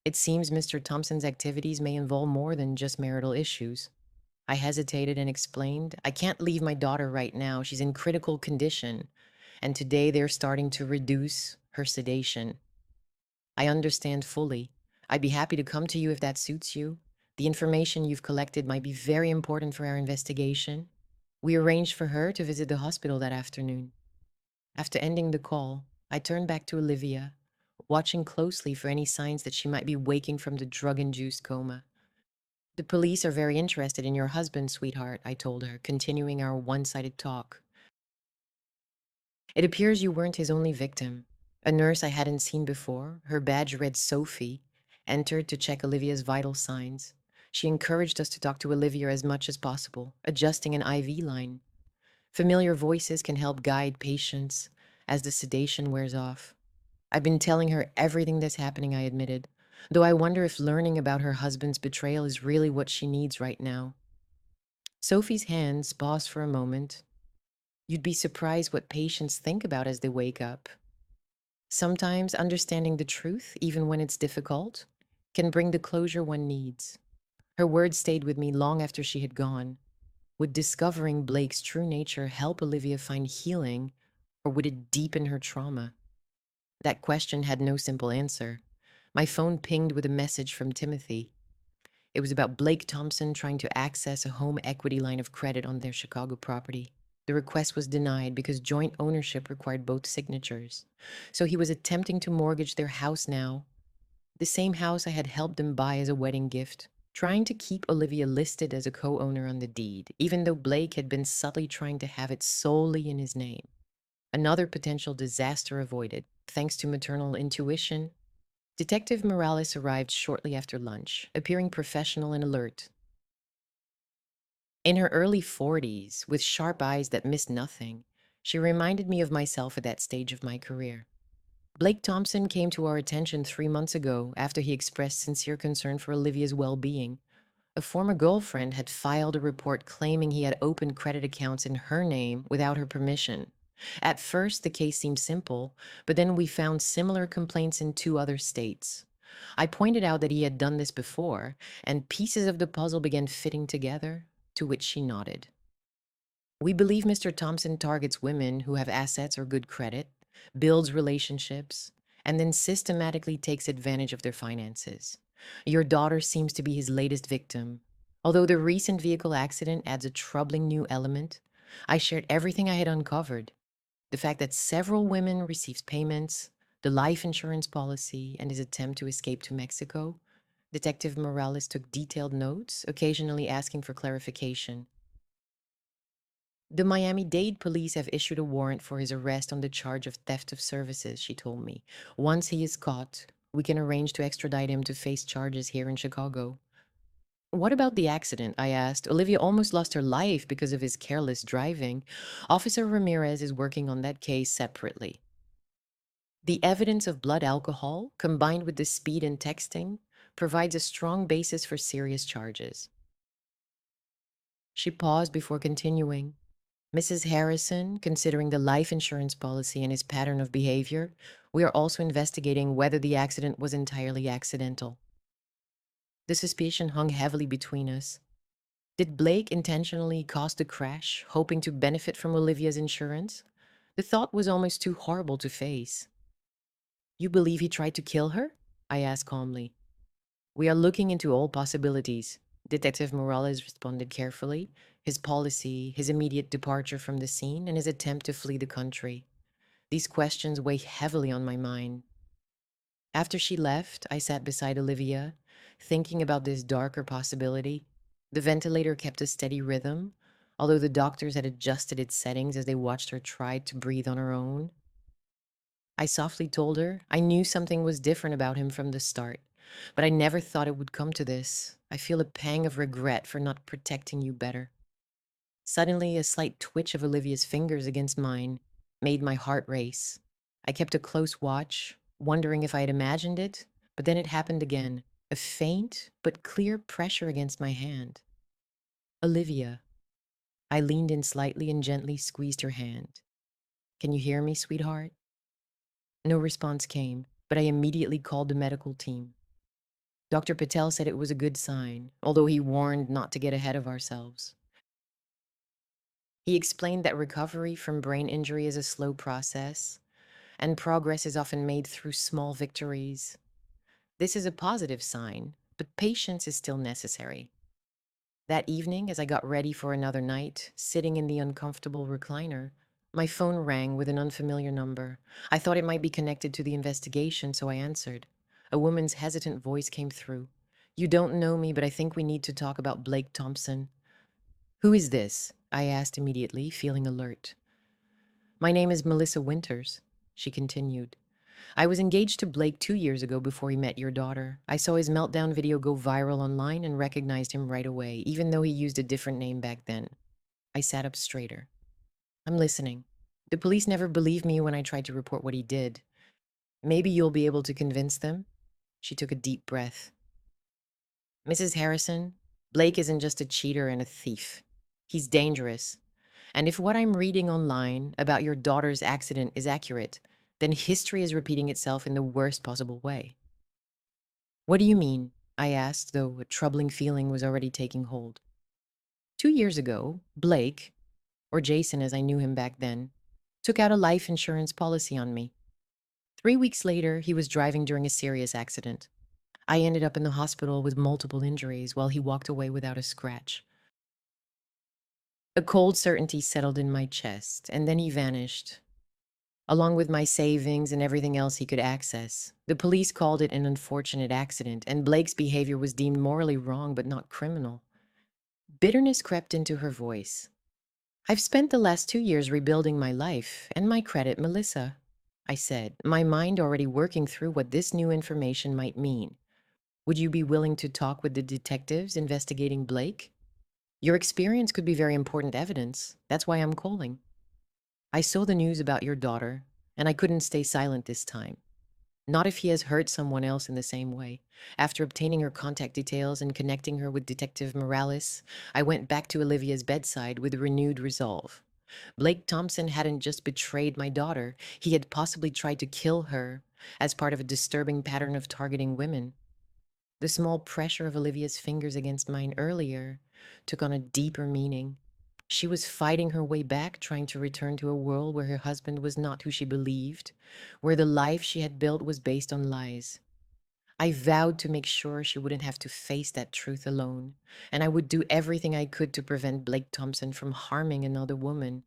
It seems Mr. Thompson's activities may involve more than just marital issues. I hesitated and explained, I can't leave my daughter right now. She's in critical condition, and today they're starting to reduce her sedation. I understand fully. I'd be happy to come to you if that suits you. The information you've collected might be very important for our investigation. We arranged for her to visit the hospital that afternoon. After ending the call, I turned back to Olivia, watching closely for any signs that she might be waking from the drug-induced coma. The police are very interested in your husband, sweetheart, I told her, continuing our one-sided talk. It appears you weren't his only victim. A nurse I hadn't seen before, her badge read Sophie, entered to check Olivia's vital signs. She encouraged us to talk to Olivia as much as possible, adjusting an IV line. Familiar voices can help guide patients as the sedation wears off. I've been telling her everything that's happening, I admitted. though I wonder if learning about her husband's betrayal is really what she needs right now. Sophie's hands paused for a moment. You'd be surprised what patients think about as they wake up. Sometimes understanding the truth, even when it's difficult, can bring the closure one needs. Her words stayed with me long after she had gone. Would discovering Blake's true nature help Olivia find healing, or would it deepen her trauma? That question had no simple answer. My phone pinged with a message from Timothy. It was about Blake Thompson trying to access a home equity line of credit on their Chicago property. The request was denied because joint ownership required both signatures. So he was attempting to mortgage their house now, the same house I had helped them buy as a wedding gift, trying to keep Olivia listed as a co owner on the deed, even though Blake had been subtly trying to have it solely in his name. Another potential disaster avoided, thanks to maternal intuition. Detective Morales arrived shortly after lunch, appearing professional and alert. In her early 40s, with sharp eyes that missed nothing, she reminded me of myself at that stage of my career. Blake Thompson came to our attention 3 months ago after he expressed sincere concern for Olivia's well being. A former girlfriend had filed a report claiming he had opened credit accounts in her name without her permission. At first, the case seemed simple, but then we found similar complaints in 2 other states. I pointed out that he had done this before, and pieces of the puzzle began fitting together, to which she nodded. We believe Mr. Thompson targets women who have assets or good credit, builds relationships, and then systematically takes advantage of their finances. Your daughter seems to be his latest victim. Although the recent vehicle accident adds a troubling new element, I shared everything I had uncovered. The fact that several women received payments, the life insurance policy, and his attempt to escape to Mexico. Detective Morales took detailed notes, occasionally asking for clarification. The Miami-Dade police have issued a warrant for his arrest on the charge of theft of services, she told me. Once he is caught, we can arrange to extradite him to face charges here in Chicago. What about the accident? I asked. Olivia almost lost her life because of his careless driving. Officer Ramirez is working on that case separately. The evidence of blood alcohol, combined with the speed and texting, provides a strong basis for serious charges. She paused before continuing. Mrs. Harrison, considering the life insurance policy and his pattern of behavior, we are also investigating whether the accident was entirely accidental. The suspicion hung heavily between us. Did Blake intentionally cause the crash, hoping to benefit from Olivia's insurance? The thought was almost too horrible to face. You believe he tried to kill her? I asked calmly. We are looking into all possibilities, Detective Morales responded carefully. His policy, his immediate departure from the scene, and his attempt to flee the country. These questions weigh heavily on my mind. After she left, I sat beside Olivia, thinking about this darker possibility. The ventilator kept a steady rhythm, although the doctors had adjusted its settings as they watched her try to breathe on her own. I softly told her I knew something was different about him from the start, but I never thought it would come to this. I feel a pang of regret for not protecting you better. Suddenly, a slight twitch of Olivia's fingers against mine made my heart race. I kept a close watch, wondering if I had imagined it, but then it happened again, a faint but clear pressure against my hand. Olivia. I leaned in slightly and gently squeezed her hand. Can you hear me, sweetheart? No response came, but I immediately called the medical team. Dr. Patel said it was a good sign, although he warned not to get ahead of ourselves. He explained that recovery from brain injury is a slow process, and progress is often made through small victories. This is a positive sign, but patience is still necessary. That evening, as I got ready for another night, sitting in the uncomfortable recliner, my phone rang with an unfamiliar number. I thought it might be connected to the investigation, so I answered. A woman's hesitant voice came through. You don't know me, but I think we need to talk about Blake Thompson. Who is this? I asked immediately, feeling alert. My name is Melissa Winters, she continued. I was engaged to Blake 2 years ago before he met your daughter. I saw his meltdown video go viral online and recognized him right away, even though he used a different name back then. I sat up straighter. I'm listening. The police never believed me when I tried to report what he did. Maybe you'll be able to convince them? She took a deep breath. Mrs. Harrison, Blake isn't just a cheater and a thief. He's dangerous. And if what I'm reading online about your daughter's accident is accurate, then history is repeating itself in the worst possible way. What do you mean? I asked, though a troubling feeling was already taking hold. 2 years ago, Blake, or Jason as I knew him back then, took out a life insurance policy on me. 3 weeks later, he was driving during a serious accident. I ended up in the hospital with multiple injuries while he walked away without a scratch. A cold certainty settled in my chest, and then he vanished, along with my savings and everything else he could access. The police called it an unfortunate accident, and Blake's behavior was deemed morally wrong but not criminal. Bitterness crept into her voice. I've spent the last 2 years rebuilding my life and my credit, Melissa, I said, my mind already working through what this new information might mean. Would you be willing to talk with the detectives investigating Blake? Your experience could be very important evidence. That's why I'm calling. I saw the news about your daughter, and I couldn't stay silent this time. Not if he has hurt someone else in the same way. After obtaining her contact details and connecting her with Detective Morales, I went back to Olivia's bedside with renewed resolve. Blake Thompson hadn't just betrayed my daughter, he had possibly tried to kill her as part of a disturbing pattern of targeting women. The small pressure of Olivia's fingers against mine earlier took on a deeper meaning. She was fighting her way back, trying to return to a world where her husband was not who she believed, where the life she had built was based on lies. I vowed to make sure she wouldn't have to face that truth alone, and I would do everything I could to prevent Blake Thompson from harming another woman.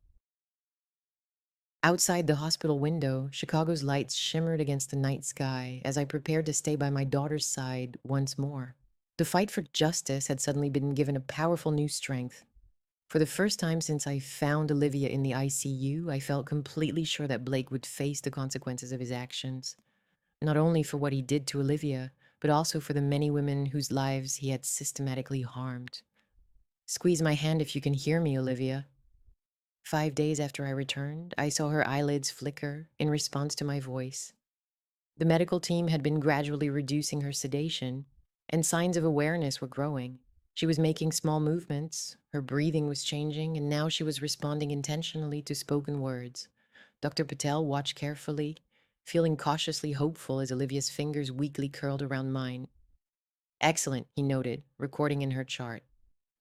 Outside the hospital window, Chicago's lights shimmered against the night sky as I prepared to stay by my daughter's side once more. The fight for justice had suddenly been given a powerful new strength. For the first time since I found Olivia in the ICU, I felt completely sure that Blake would face the consequences of his actions, not only for what he did to Olivia, but also for the many women whose lives he had systematically harmed. Squeeze my hand if you can hear me, Olivia. 5 days after I returned, I saw her eyelids flicker in response to my voice. The medical team had been gradually reducing her sedation, and signs of awareness were growing. She was making small movements, her breathing was changing, and now she was responding intentionally to spoken words. Dr. Patel watched carefully, feeling cautiously hopeful as Olivia's fingers weakly curled around mine. Excellent, he noted, recording in her chart.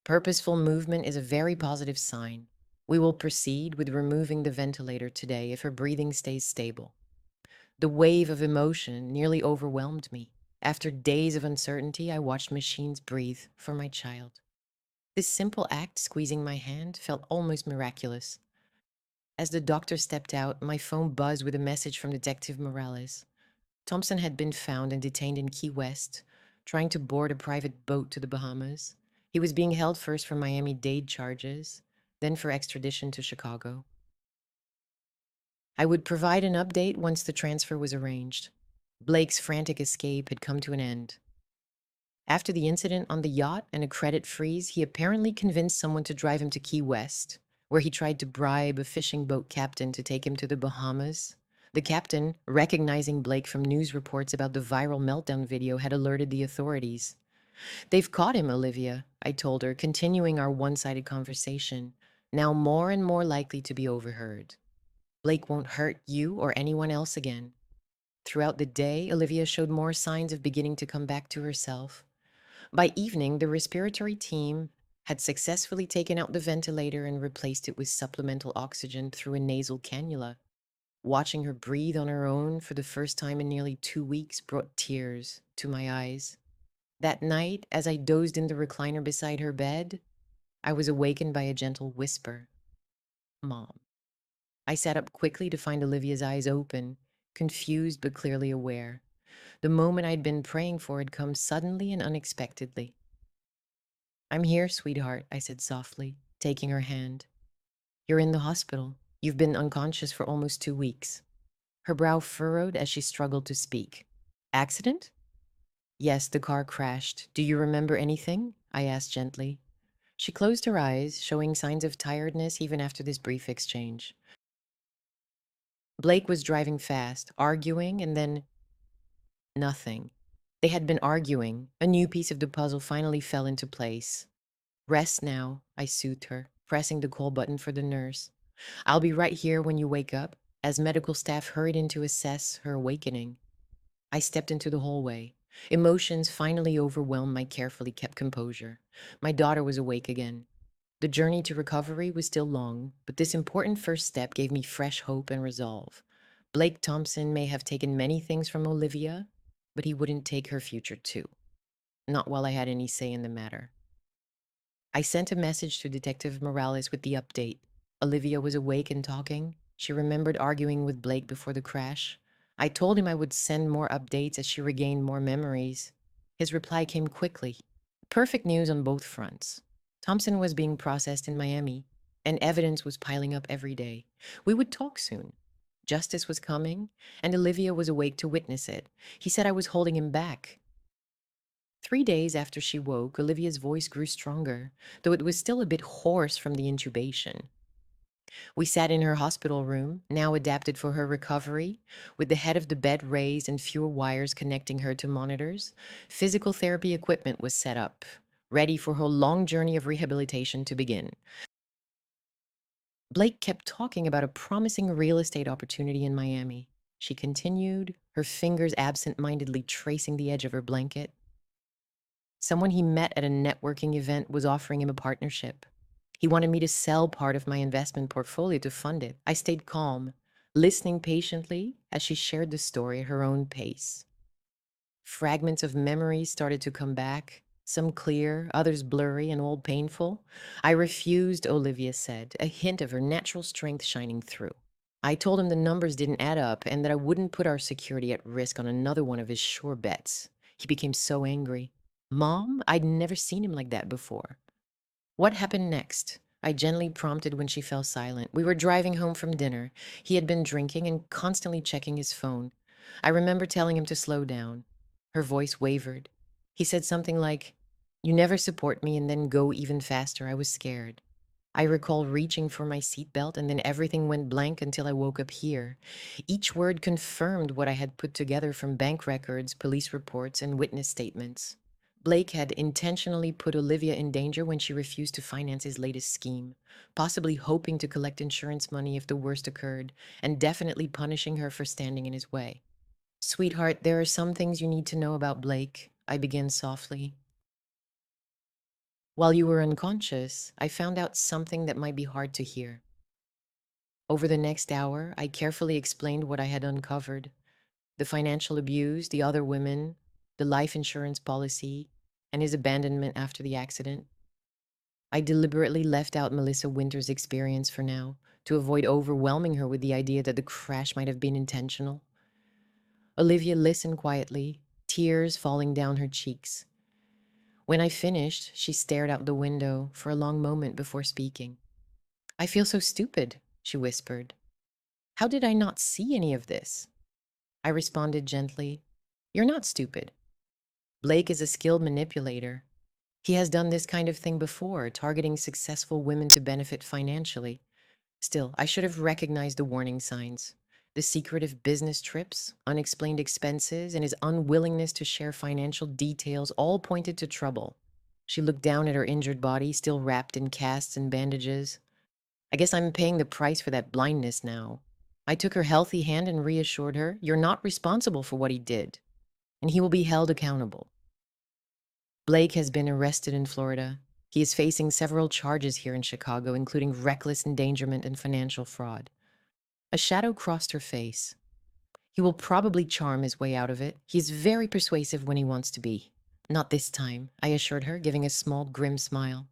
Purposeful movement is a very positive sign. We will proceed with removing the ventilator today if her breathing stays stable. The wave of emotion nearly overwhelmed me. After days of uncertainty, I watched machines breathe for my child. This simple act, squeezing my hand, felt almost miraculous. As the doctor stepped out, my phone buzzed with a message from Detective Morales. Thompson had been found and detained in Key West, trying to board a private boat to the Bahamas. He was being held first for Miami-Dade charges, then for extradition to Chicago. I would provide an update once the transfer was arranged. Blake's frantic escape had come to an end. After the incident on the yacht and a credit freeze, he apparently convinced someone to drive him to Key West, where he tried to bribe a fishing boat captain to take him to the Bahamas. The captain, recognizing Blake from news reports about the viral meltdown video, had alerted the authorities. They've caught him, Olivia, I told her, continuing our one-sided conversation, now more and more likely to be overheard. Blake won't hurt you or anyone else again. Throughout the day, Olivia showed more signs of beginning to come back to herself. By evening, the respiratory team had successfully taken out the ventilator and replaced it with supplemental oxygen through a nasal cannula. Watching her breathe on her own for the first time in nearly 2 weeks brought tears to my eyes. That night, as I dozed in the recliner beside her bed, I was awakened by a gentle whisper, "Mom." I sat up quickly to find Olivia's eyes open, confused but clearly aware. The moment I'd been praying for had come suddenly and unexpectedly. "I'm here, sweetheart," I said softly, taking her hand. "You're in the hospital. You've been unconscious for almost 2 weeks." Her brow furrowed as she struggled to speak. "Accident?" "Yes, the car crashed. Do you remember anything?" I asked gently. She closed her eyes, showing signs of tiredness even after this brief exchange. Blake was driving fast, arguing, and then nothing. They had been arguing. A new piece of the puzzle finally fell into place. Rest now, I soothed her, pressing the call button for the nurse. I'll be right here when you wake up, as medical staff hurried in to assess her awakening. I stepped into the hallway. Emotions finally overwhelmed my carefully kept composure. My daughter was awake again. The journey to recovery was still long, but this important first step gave me fresh hope and resolve. Blake Thompson may have taken many things from Olivia, but he wouldn't take her future too. Not while I had any say in the matter. I sent a message to Detective Morales with the update. Olivia was awake and talking. She remembered arguing with Blake before the crash. I told him I would send more updates as she regained more memories. His reply came quickly. Perfect news on both fronts. Thompson was being processed in Miami, and evidence was piling up every day. We would talk soon. Justice was coming, and Olivia was awake to witness it. He said I was holding him back. 3 days after she woke, Olivia's voice grew stronger, though it was still a bit hoarse from the intubation. We sat in her hospital room, now adapted for her recovery, with the head of the bed raised and fewer wires connecting her to monitors. Physical therapy equipment was set up, ready for her long journey of rehabilitation to begin. Blake kept talking about a promising real estate opportunity in Miami. She continued, her fingers absent-mindedly tracing the edge of her blanket. Someone he met at a networking event was offering him a partnership. He wanted me to sell part of my investment portfolio to fund it. I stayed calm, listening patiently as she shared the story at her own pace. Fragments of memories started to come back, some clear, others blurry and all painful. I refused, Olivia said, a hint of her natural strength shining through. I told him the numbers didn't add up and that I wouldn't put our security at risk on another one of his sure bets. He became so angry. Mom, I'd never seen him like that before. What happened next? I gently prompted when she fell silent. We were driving home from dinner. He had been drinking and constantly checking his phone. I remember telling him to slow down. Her voice wavered. He said something like, "You never support me and then go even faster." I was scared. I recall reaching for my seatbelt and then everything went blank until I woke up here. Each word confirmed what I had put together from bank records, police reports, and witness statements. Blake had intentionally put Olivia in danger when she refused to finance his latest scheme, possibly hoping to collect insurance money if the worst occurred, and definitely punishing her for standing in his way. Sweetheart, there are some things you need to know about Blake, I began softly. While you were unconscious, I found out something that might be hard to hear. Over the next hour, I carefully explained what I had uncovered: the financial abuse, the other women, the life insurance policy, and his abandonment after the accident. I deliberately left out Melissa Winter's experience for now, to avoid overwhelming her with the idea that the crash might have been intentional. Olivia listened quietly, tears falling down her cheeks. When I finished, she stared out the window for a long moment before speaking. "I feel so stupid," she whispered. "How did I not see any of this?" I responded gently, "You're not stupid. Blake is a skilled manipulator. He has done this kind of thing before, targeting successful women to benefit financially. Still, I should have recognized the warning signs. The secretive business trips, unexplained expenses, and his unwillingness to share financial details all pointed to trouble." She looked down at her injured body, still wrapped in casts and bandages. "I guess I'm paying the price for that blindness now." I took her healthy hand and reassured her, "You're not responsible for what he did, and he will be held accountable." Blake has been arrested in Florida. He is facing several charges here in Chicago, including reckless endangerment and financial fraud. A shadow crossed her face. "He will probably charm his way out of it. He's very persuasive when he wants to be." "Not this time," I assured her, giving a small, grim smile.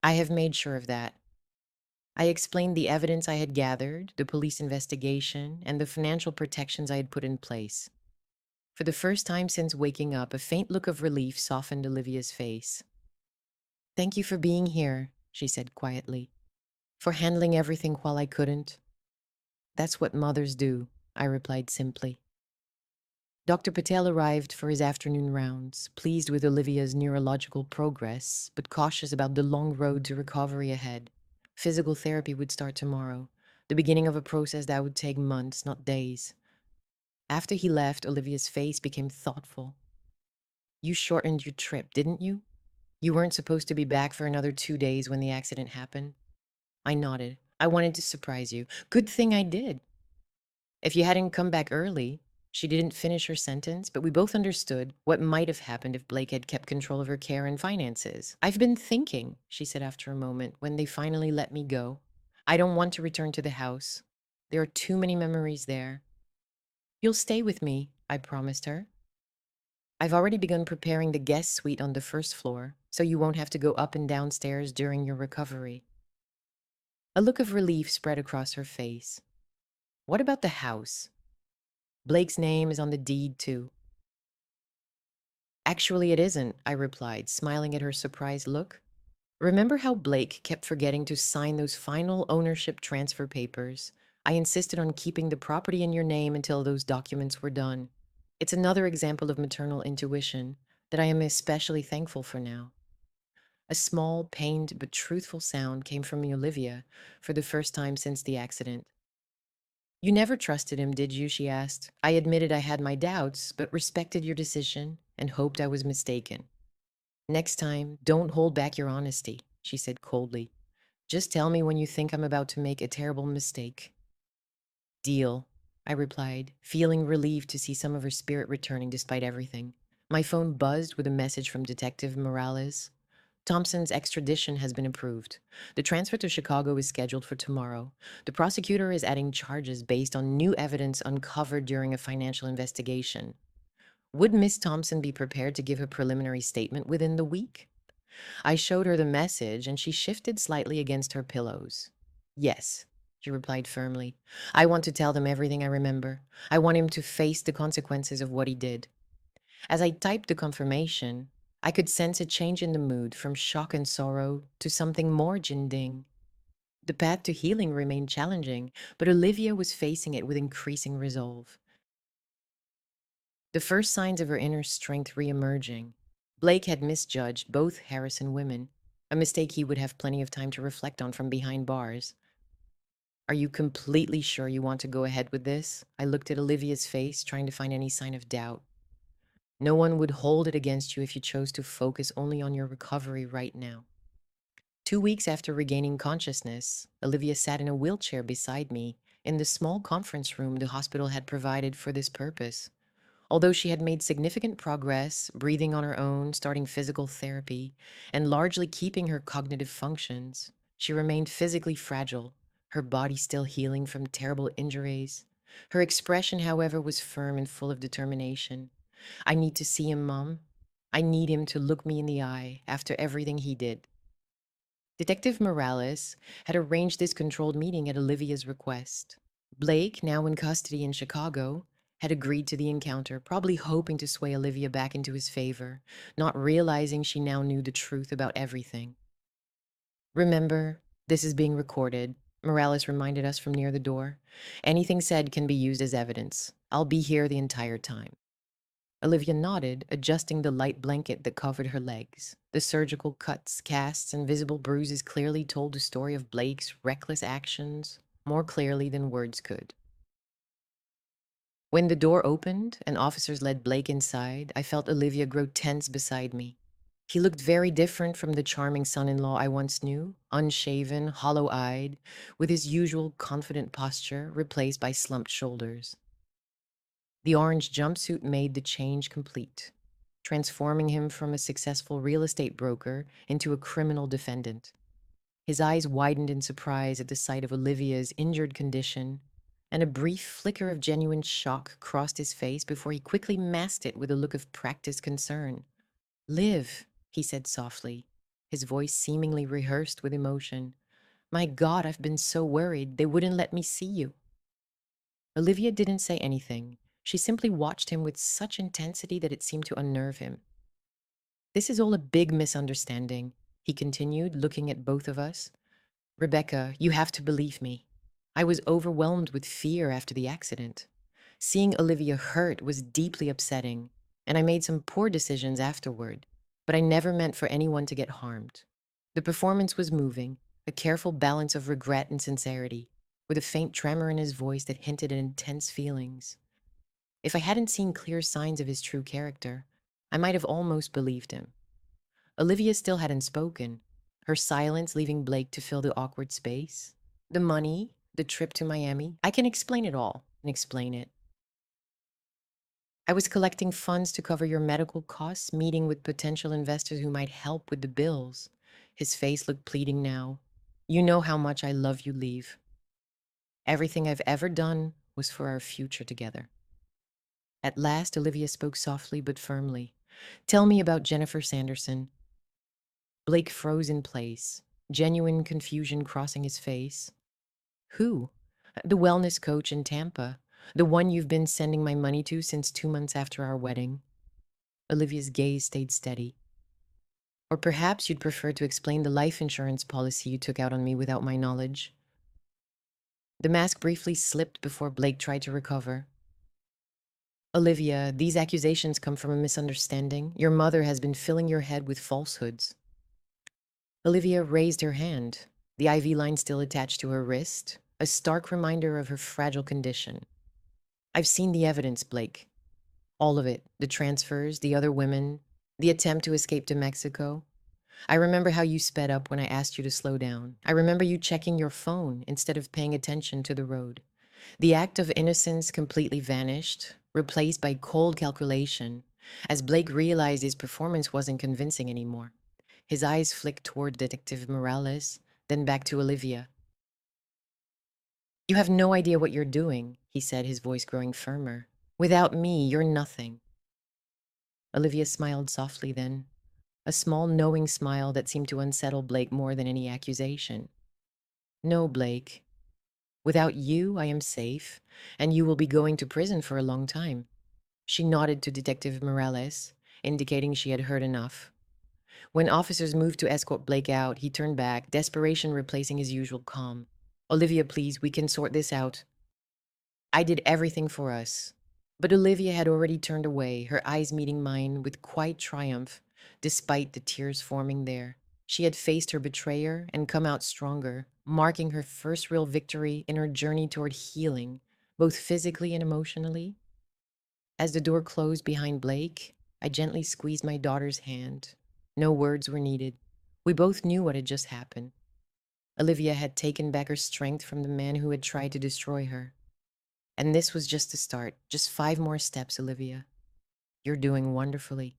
"I have made sure of that." I explained the evidence I had gathered, the police investigation, and the financial protections I had put in place. For the first time since waking up, a faint look of relief softened Olivia's face. "Thank you for being here," she said quietly, "for handling everything while I couldn't." "That's what mothers do," I replied simply. Dr. Patel arrived for his afternoon rounds, pleased with Olivia's neurological progress, but cautious about the long road to recovery ahead. Physical therapy would start tomorrow, the beginning of a process that would take months, not days. After he left, Olivia's face became thoughtful. You shortened your trip, didn't you? You weren't supposed to be back for another 2 days when the accident happened. I nodded. I wanted to surprise you. Good thing I did. If you hadn't come back early, she didn't finish her sentence, but we both understood what might have happened if Blake had kept control of her care and finances. I've been thinking, she said after a moment, when they finally let me go. I don't want to return to the house. There are too many memories there. You'll stay with me, I promised her. I've already begun preparing the guest suite on the first floor, so you won't have to go up and down stairs during your recovery. A look of relief spread across her face. What about the house? Blake's name is on the deed, too. Actually, it isn't, I replied, smiling at her surprised look. Remember how Blake kept forgetting to sign those final ownership transfer papers? I insisted on keeping the property in your name until those documents were done. It's another example of maternal intuition that I am especially thankful for now. A small, pained but truthful sound came from Olivia for the first time since the accident. You never trusted him, did you? She asked. I admitted I had my doubts, but respected your decision and hoped I was mistaken. Next time, don't hold back your honesty, she said coldly. Just tell me when you think I'm about to make a terrible mistake. Deal, I replied, feeling relieved to see some of her spirit returning despite everything. My phone buzzed with a message from Detective Morales. Thompson's extradition has been approved. The transfer to Chicago is scheduled for tomorrow. The prosecutor is adding charges based on new evidence uncovered during a financial investigation. Would Miss Thompson be prepared to give a preliminary statement within the week? I showed her the message, and she shifted slightly against her pillows. Yes, she replied firmly. I want to tell them everything I remember. I want him to face the consequences of what he did. As I typed the confirmation, I could sense a change in the mood from shock and sorrow to something more Jinding. The path to healing remained challenging, but Olivia was facing it with increasing resolve. The first signs of her inner strength re-emerging. Blake had misjudged both Harrison women, a mistake he would have plenty of time to reflect on from behind bars. Are you completely sure you want to go ahead with this? I looked at Olivia's face, trying to find any sign of doubt. No one would hold it against you if you chose to focus only on your recovery right now. 2 weeks after regaining consciousness, Olivia sat in a wheelchair beside me in the small conference room the hospital had provided for this purpose. Although she had made significant progress, breathing on her own, starting physical therapy, and largely keeping her cognitive functions, she remained physically fragile, her body still healing from terrible injuries. Her expression, however, was firm and full of determination. I need to see him, Mom. I need him to look me in the eye after everything he did. Detective Morales had arranged this controlled meeting at Olivia's request. Blake, now in custody in Chicago, had agreed to the encounter, probably hoping to sway Olivia back into his favor, not realizing she now knew the truth about everything. Remember, this is being recorded, Morales reminded us from near the door. Anything said can be used as evidence. I'll be here the entire time. Olivia nodded, adjusting the light blanket that covered her legs. The surgical cuts, casts, and visible bruises clearly told the story of Blake's reckless actions more clearly than words could. When the door opened and officers led Blake inside, I felt Olivia grow tense beside me. He looked very different from the charming son-in-law I once knew, unshaven, hollow-eyed, with his usual confident posture replaced by slumped shoulders. The orange jumpsuit made the change complete, transforming him from a successful real estate broker into a criminal defendant. His eyes widened in surprise at the sight of Olivia's injured condition, and a brief flicker of genuine shock crossed his face before he quickly masked it with a look of practiced concern. Liv, he said softly, his voice seemingly rehearsed with emotion. My God, I've been so worried. They wouldn't let me see you. Olivia didn't say anything. She simply watched him with such intensity that it seemed to unnerve him. This is all a big misunderstanding, he continued, looking at both of us. Rebecca, you have to believe me. I was overwhelmed with fear after the accident. Seeing Olivia hurt was deeply upsetting, and I made some poor decisions afterward, but I never meant for anyone to get harmed. The performance was moving, a careful balance of regret and sincerity, with a faint tremor in his voice that hinted at intense feelings. If I hadn't seen clear signs of his true character, I might have almost believed him. Olivia still hadn't spoken, her silence leaving Blake to fill the awkward space. The money, the trip to Miami, I can explain it all and explain it. I was collecting funds to cover your medical costs, meeting with potential investors who might help with the bills. His face looked pleading now. You know how much I love you, Leave. Everything I've ever done was for our future together. At last, Olivia spoke softly but firmly. Tell me about Jennifer Sanderson. Blake froze in place, genuine confusion crossing his face. Who? The wellness coach in Tampa. The one you've been sending my money to since 2 months after our wedding. Olivia's gaze stayed steady. Or perhaps you'd prefer to explain the life insurance policy you took out on me without my knowledge. The mask briefly slipped before Blake tried to recover. Olivia, these accusations come from a misunderstanding. Your mother has been filling your head with falsehoods. Olivia raised her hand, the IV line still attached to her wrist, a stark reminder of her fragile condition. I've seen the evidence, Blake. All of it. The transfers, the other women, the attempt to escape to Mexico. I remember how you sped up when I asked you to slow down. I remember you checking your phone instead of paying attention to the road. The act of innocence completely vanished, replaced by cold calculation, as Blake realized his performance wasn't convincing anymore. His eyes flicked toward Detective Morales, then back to Olivia. You have no idea what you're doing, he said, his voice growing firmer. Without me, you're nothing. Olivia smiled softly then, a small knowing smile that seemed to unsettle Blake more than any accusation. No, Blake. Without you, I am safe, and you will be going to prison for a long time. She nodded to Detective Morales, indicating she had heard enough. When officers moved to escort Blake out, he turned back, desperation replacing his usual calm. Olivia, please, we can sort this out. I did everything for us. But Olivia had already turned away, her eyes meeting mine with quiet triumph, despite the tears forming there. She had faced her betrayer and come out stronger, marking her first real victory in her journey toward healing, both physically and emotionally. As the door closed behind Blake, I gently squeezed my daughter's hand. No words were needed. We both knew what had just happened. Olivia had taken back her strength from the man who had tried to destroy her. And this was just the start. Just 5 more steps, Olivia. You're doing wonderfully.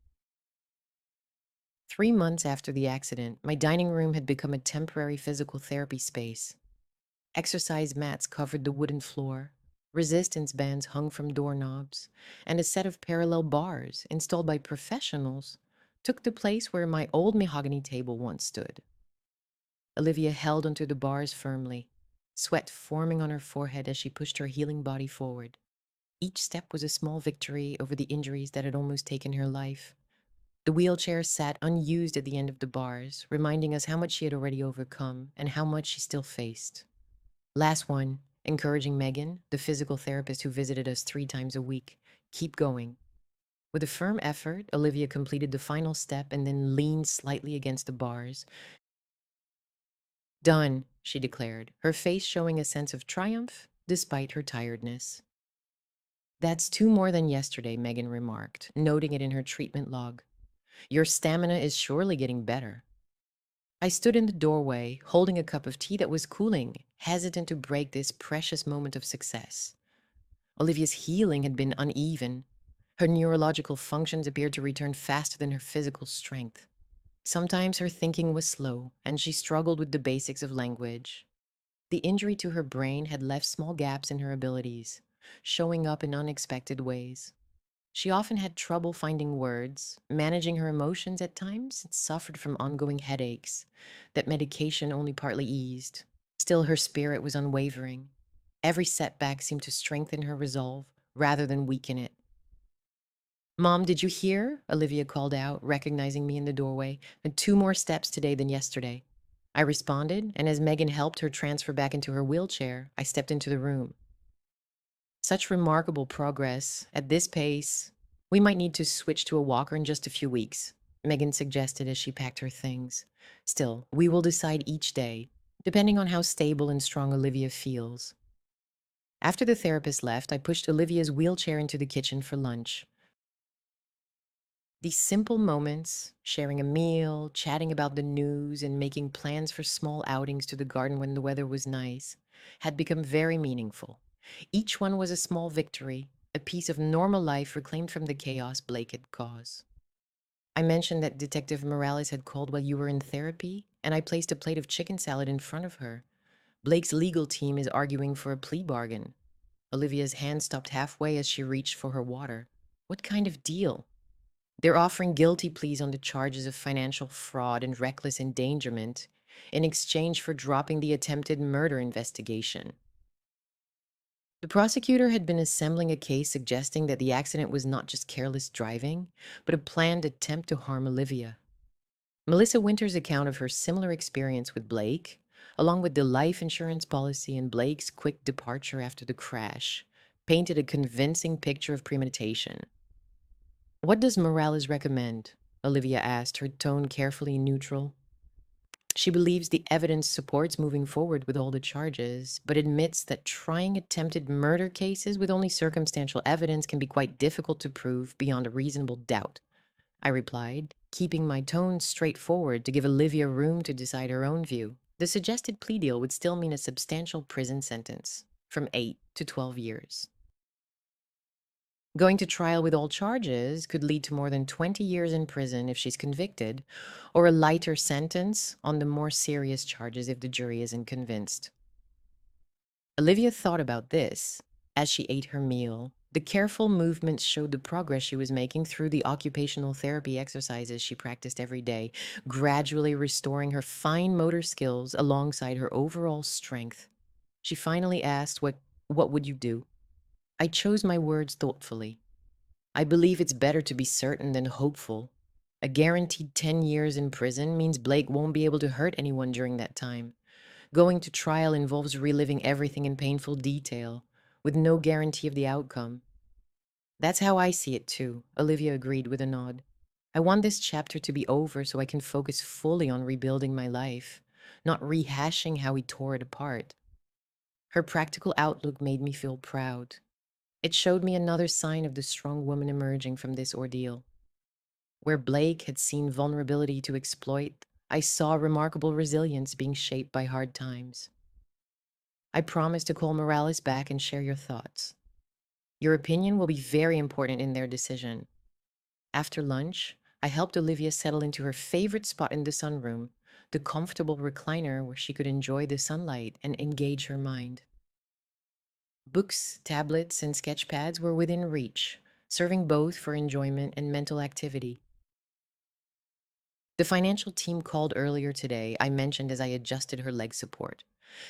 3 months after the accident, my dining room had become a temporary physical therapy space. Exercise mats covered the wooden floor, resistance bands hung from doorknobs, and a set of parallel bars installed by professionals took the place where my old mahogany table once stood. Olivia held onto the bars firmly, sweat forming on her forehead as she pushed her healing body forward. Each step was a small victory over the injuries that had almost taken her life. The wheelchair sat unused at the end of the bars, reminding us how much she had already overcome and how much she still faced. Last one, encouraging Megan, the physical therapist who visited us 3 times a week. Keep going. With a firm effort, Olivia completed the final step and then leaned slightly against the bars. Done, she declared, her face showing a sense of triumph despite her tiredness. That's 2 more than yesterday, Megan remarked, noting it in her treatment log. Your stamina is surely getting better. I stood in the doorway, holding a cup of tea that was cooling, hesitant to break this precious moment of success. Olivia's healing had been uneven. Her neurological functions appeared to return faster than her physical strength. Sometimes her thinking was slow, and she struggled with the basics of language. The injury to her brain had left small gaps in her abilities, showing up in unexpected ways. She often had trouble finding words, managing her emotions at times, and suffered from ongoing headaches that medication only partly eased. Still, her spirit was unwavering. Every setback seemed to strengthen her resolve rather than weaken it. Mom, did you hear? Olivia called out, recognizing me in the doorway. And 2 more steps today than yesterday. I responded, and as Megan helped her transfer back into her wheelchair, I stepped into the room. Such remarkable progress. At this pace, we might need to switch to a walker in just a few weeks, Megan suggested as she packed her things. Still, we will decide each day, depending on how stable and strong Olivia feels. After the therapist left, I pushed Olivia's wheelchair into the kitchen for lunch. These simple moments, sharing a meal, chatting about the news, and making plans for small outings to the garden when the weather was nice, had become very meaningful. Each one was a small victory, a piece of normal life reclaimed from the chaos Blake had caused. I mentioned that Detective Morales had called while you were in therapy, and I placed a plate of chicken salad in front of her. Blake's legal team is arguing for a plea bargain. Olivia's hand stopped halfway as she reached for her water. What kind of deal? They're offering guilty pleas on the charges of financial fraud and reckless endangerment in exchange for dropping the attempted murder investigation. The prosecutor had been assembling a case suggesting that the accident was not just careless driving, but a planned attempt to harm Olivia. Melissa Winter's account of her similar experience with Blake, along with the life insurance policy and Blake's quick departure after the crash, painted a convincing picture of premeditation. What does Morales recommend? Olivia asked, her tone carefully neutral. She believes the evidence supports moving forward with all the charges, but admits that trying attempted murder cases with only circumstantial evidence can be quite difficult to prove beyond a reasonable doubt. I replied, keeping my tone straightforward to give Olivia room to decide her own view. The suggested plea deal would still mean a substantial prison sentence, from 8 to 12 years. Going to trial with all charges could lead to more than 20 years in prison if she's convicted, or a lighter sentence on the more serious charges if the jury isn't convinced. Olivia thought about this as she ate her meal. The careful movements showed the progress she was making through the occupational therapy exercises she practiced every day, gradually restoring her fine motor skills alongside her overall strength. She finally asked, what would you do? I chose my words thoughtfully. I believe it's better to be certain than hopeful. A guaranteed 10 years in prison means Blake won't be able to hurt anyone during that time. Going to trial involves reliving everything in painful detail, with no guarantee of the outcome. That's how I see it too, Olivia agreed with a nod. I want this chapter to be over so I can focus fully on rebuilding my life, not rehashing how we tore it apart. Her practical outlook made me feel proud. It showed me another sign of the strong woman emerging from this ordeal. Where Blake had seen vulnerability to exploit, I saw remarkable resilience being shaped by hard times. I promise to call Morales back and share your thoughts. Your opinion will be very important in their decision. After lunch, I helped Olivia settle into her favorite spot in the sunroom, the comfortable recliner where she could enjoy the sunlight and engage her mind. Books, tablets, and sketch pads were within reach, serving both for enjoyment and mental activity. The financial team called earlier today, I mentioned as I adjusted her leg support.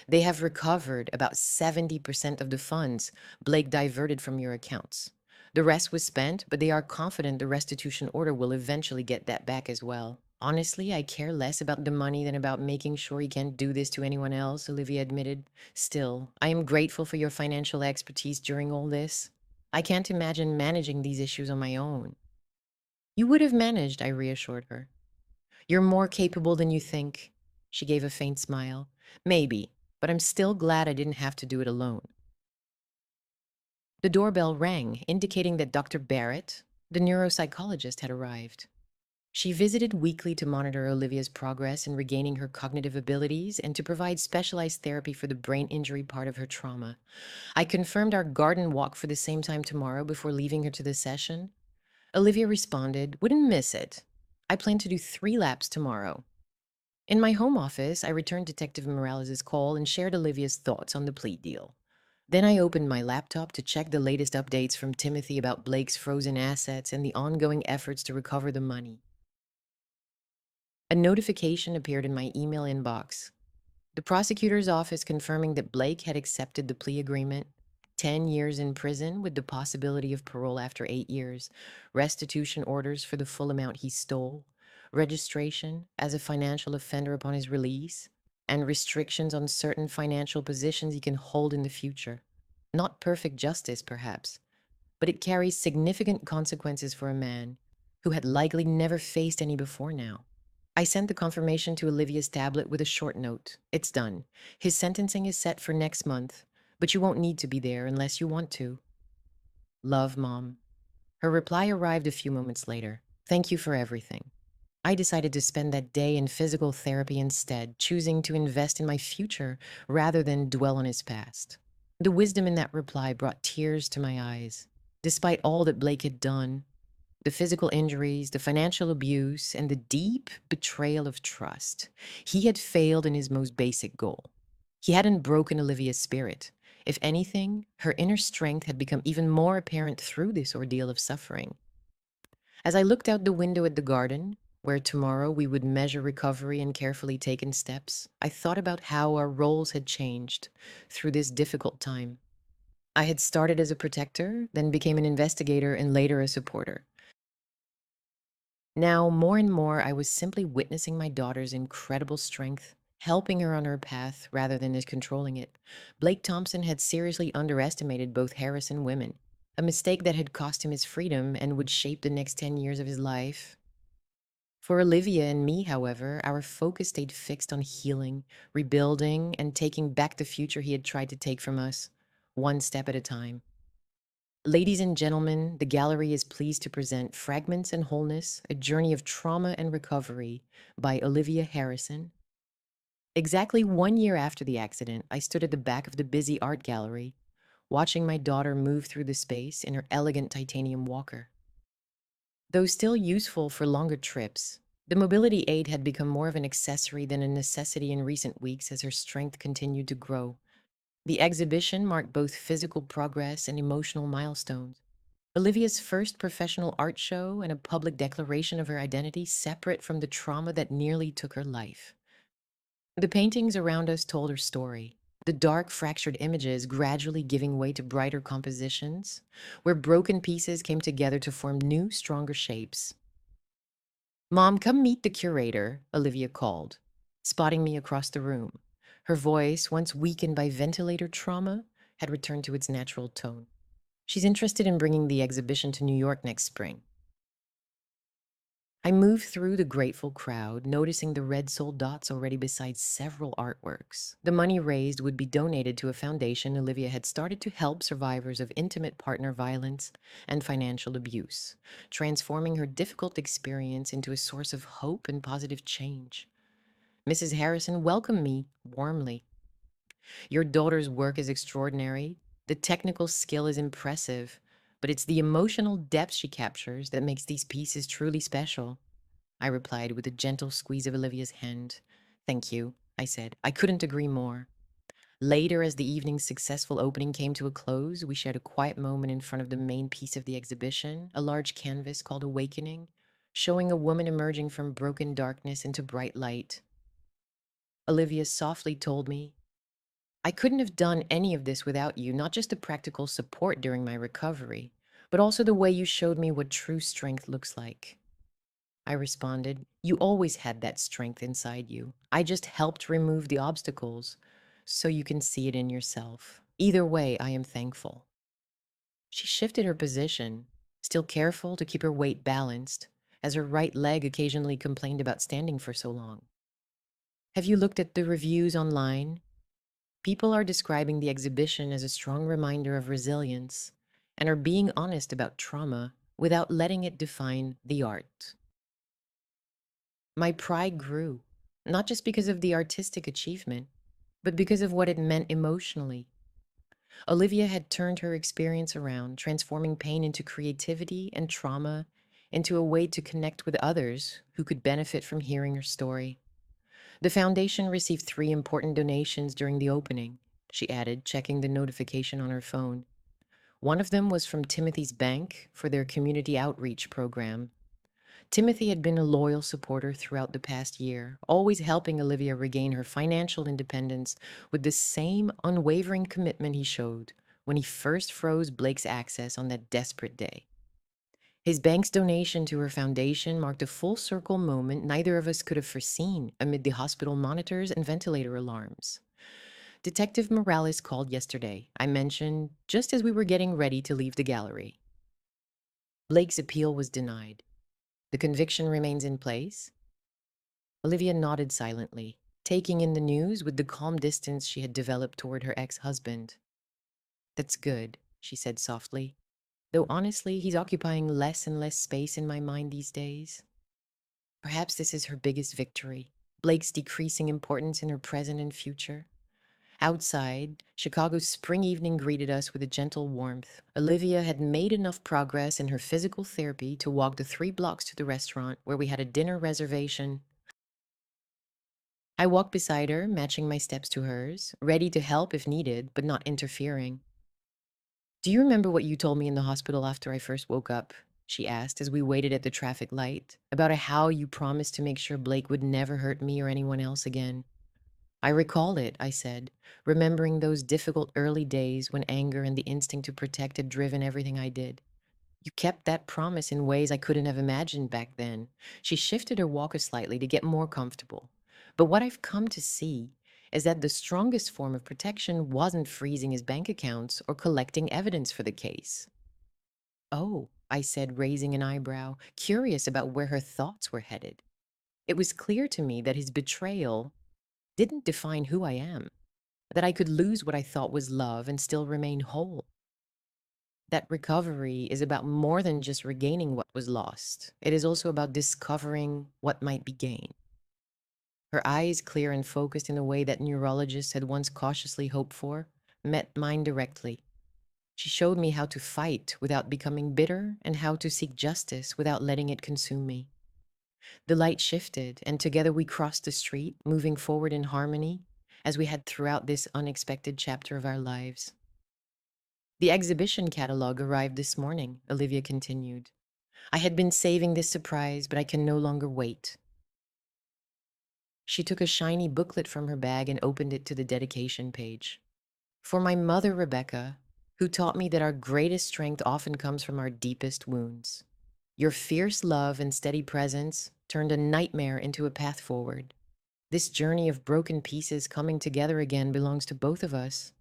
They have recovered about 70% of the funds Blake diverted from your accounts. The rest was spent, but they are confident the restitution order will eventually get that back as well. Honestly, I care less about the money than about making sure he can't do this to anyone else, Olivia admitted. Still, I am grateful for your financial expertise during all this. I can't imagine managing these issues on my own. You would have managed, I reassured her. You're more capable than you think. She gave a faint smile. Maybe, but I'm still glad I didn't have to do it alone. The doorbell rang, indicating that Dr. Barrett, the neuropsychologist, had arrived. She visited weekly to monitor Olivia's progress in regaining her cognitive abilities and to provide specialized therapy for the brain injury part of her trauma. I confirmed our garden walk for the same time tomorrow before leaving her to the session. Olivia responded, "Wouldn't miss it. I plan to do 3 laps tomorrow." In my home office, I returned Detective Morales' call and shared Olivia's thoughts on the plea deal. Then I opened my laptop to check the latest updates from Timothy about Blake's frozen assets and the ongoing efforts to recover the money. A notification appeared in my email inbox. The prosecutor's office confirming that Blake had accepted the plea agreement, 10 years in prison with the possibility of parole after 8 years, restitution orders for the full amount he stole, registration as a financial offender upon his release, and restrictions on certain financial positions he can hold in the future. Not perfect justice, perhaps, but it carries significant consequences for a man who had likely never faced any before now. I sent the confirmation to Olivia's tablet with a short note. It's done. His sentencing is set for next month, but you won't need to be there unless you want to. Love, Mom. Her reply arrived a few moments later. Thank you for everything. I decided to spend that day in physical therapy instead, choosing to invest in my future rather than dwell on his past. The wisdom in that reply brought tears to my eyes. Despite all that Blake had done, the physical injuries, the financial abuse, and the deep betrayal of trust, he had failed in his most basic goal. He hadn't broken Olivia's spirit. If anything, her inner strength had become even more apparent through this ordeal of suffering. As I looked out the window at the garden, where tomorrow we would measure recovery and carefully taken steps, I thought about how our roles had changed through this difficult time. I had started as a protector, then became an investigator, and later a supporter. Now, more and more, I was simply witnessing my daughter's incredible strength, helping her on her path rather than as controlling it. Blake Thompson had seriously underestimated both Harris and women, a mistake that had cost him his freedom and would shape the next 10 years of his life. For Olivia and me, however, our focus stayed fixed on healing, rebuilding, and taking back the future he had tried to take from us, one step at a time. Ladies and gentlemen, the gallery is pleased to present Fragments and Wholeness, A Journey of Trauma and Recovery by Olivia Harrison. Exactly 1 year after the accident, I stood at the back of the busy art gallery, watching my daughter move through the space in her elegant titanium walker. Though still useful for longer trips, the mobility aid had become more of an accessory than a necessity in recent weeks as her strength continued to grow. The exhibition marked both physical progress and emotional milestones. Olivia's first professional art show and a public declaration of her identity separate from the trauma that nearly took her life. The paintings around us told her story, the dark, fractured images gradually giving way to brighter compositions, where broken pieces came together to form new, stronger shapes. Mom, come meet the curator, Olivia called, spotting me across the room. Her voice, once weakened by ventilator trauma, had returned to its natural tone. She's interested in bringing the exhibition to New York next spring. I moved through the grateful crowd, noticing the red sold dots already beside several artworks. The money raised would be donated to a foundation Olivia had started to help survivors of intimate partner violence and financial abuse, transforming her difficult experience into a source of hope and positive change. Mrs. Harrison welcomed me warmly. Your daughter's work is extraordinary. The technical skill is impressive, but it's the emotional depth she captures that makes these pieces truly special. I replied with a gentle squeeze of Olivia's hand. Thank you, I said. I couldn't agree more. Later, as the evening's successful opening came to a close, we shared a quiet moment in front of the main piece of the exhibition, a large canvas called Awakening, showing a woman emerging from broken darkness into bright light. Olivia softly told me, I couldn't have done any of this without you, not just the practical support during my recovery, but also the way you showed me what true strength looks like. I responded, you always had that strength inside you. I just helped remove the obstacles so you can see it in yourself. Either way, I am thankful. She shifted her position, still careful to keep her weight balanced, as her right leg occasionally complained about standing for so long. Have you looked at the reviews online? People are describing the exhibition as a strong reminder of resilience and are being honest about trauma without letting it define the art. My pride grew, not just because of the artistic achievement, but because of what it meant emotionally. Olivia had turned her experience around, transforming pain into creativity and trauma into a way to connect with others who could benefit from hearing her story. The foundation received 3 important donations during the opening, she added, checking the notification on her phone. One of them was from Timothy's Bank for their community outreach program. Timothy had been a loyal supporter throughout the past year, always helping Olivia regain her financial independence with the same unwavering commitment he showed when he first froze Blake's access on that desperate day. His bank's donation to her foundation marked a full circle moment neither of us could have foreseen amid the hospital monitors and ventilator alarms. Detective Morales called yesterday, I mentioned, just as we were getting ready to leave the gallery. Blake's appeal was denied. The conviction remains in place? Olivia nodded silently, taking in the news with the calm distance she had developed toward her ex-husband. That's good, she said softly. Though honestly, he's occupying less and less space in my mind these days. Perhaps this is her biggest victory, Blake's decreasing importance in her present and future. Outside, Chicago's spring evening greeted us with a gentle warmth. Olivia had made enough progress in her physical therapy to walk the 3 blocks to the restaurant where we had a dinner reservation. I walked beside her, matching my steps to hers, ready to help if needed, but not interfering. Do you remember what you told me in the hospital after I first woke up? She asked as we waited at the traffic light, about how you promised to make sure Blake would never hurt me or anyone else again. I recall it, I said, remembering those difficult early days when anger and the instinct to protect had driven everything I did. You kept that promise in ways I couldn't have imagined back then. She shifted her walker slightly to get more comfortable. But what I've come to see is that the strongest form of protection wasn't freezing his bank accounts or collecting evidence for the case. Oh, I said, raising an eyebrow, curious about where her thoughts were headed. It was clear to me that his betrayal didn't define who I am, that I could lose what I thought was love and still remain whole. That recovery is about more than just regaining what was lost. It is also about discovering what might be gained. Her eyes, clear and focused in a way that neurologists had once cautiously hoped for, met mine directly. She showed me how to fight without becoming bitter and how to seek justice without letting it consume me. The light shifted, and together we crossed the street, moving forward in harmony, as we had throughout this unexpected chapter of our lives. The exhibition catalog arrived this morning, Olivia continued. I had been saving this surprise, but I can no longer wait. She took a shiny booklet from her bag and opened it to the dedication page. For my mother, Rebecca, who taught me that our greatest strength often comes from our deepest wounds. Your fierce love and steady presence turned a nightmare into a path forward. This journey of broken pieces coming together again belongs to both of us.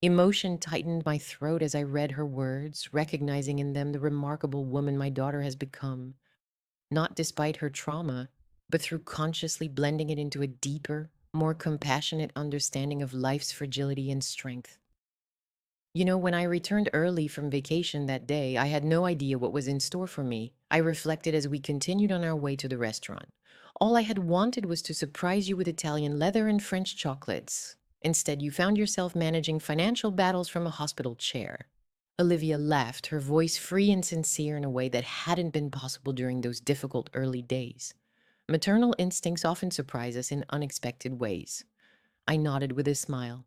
Emotion tightened my throat as I read her words, recognizing in them the remarkable woman my daughter has become, not despite her trauma, but through consciously blending it into a deeper, more compassionate understanding of life's fragility and strength. You know, when I returned early from vacation that day, I had no idea what was in store for me. I reflected as we continued on our way to the restaurant. All I had wanted was to surprise you with Italian leather and French chocolates. Instead, you found yourself managing financial battles from a hospital chair. Olivia laughed, her voice free and sincere in a way that hadn't been possible during those difficult early days. Maternal instincts often surprise us in unexpected ways. I nodded with a smile.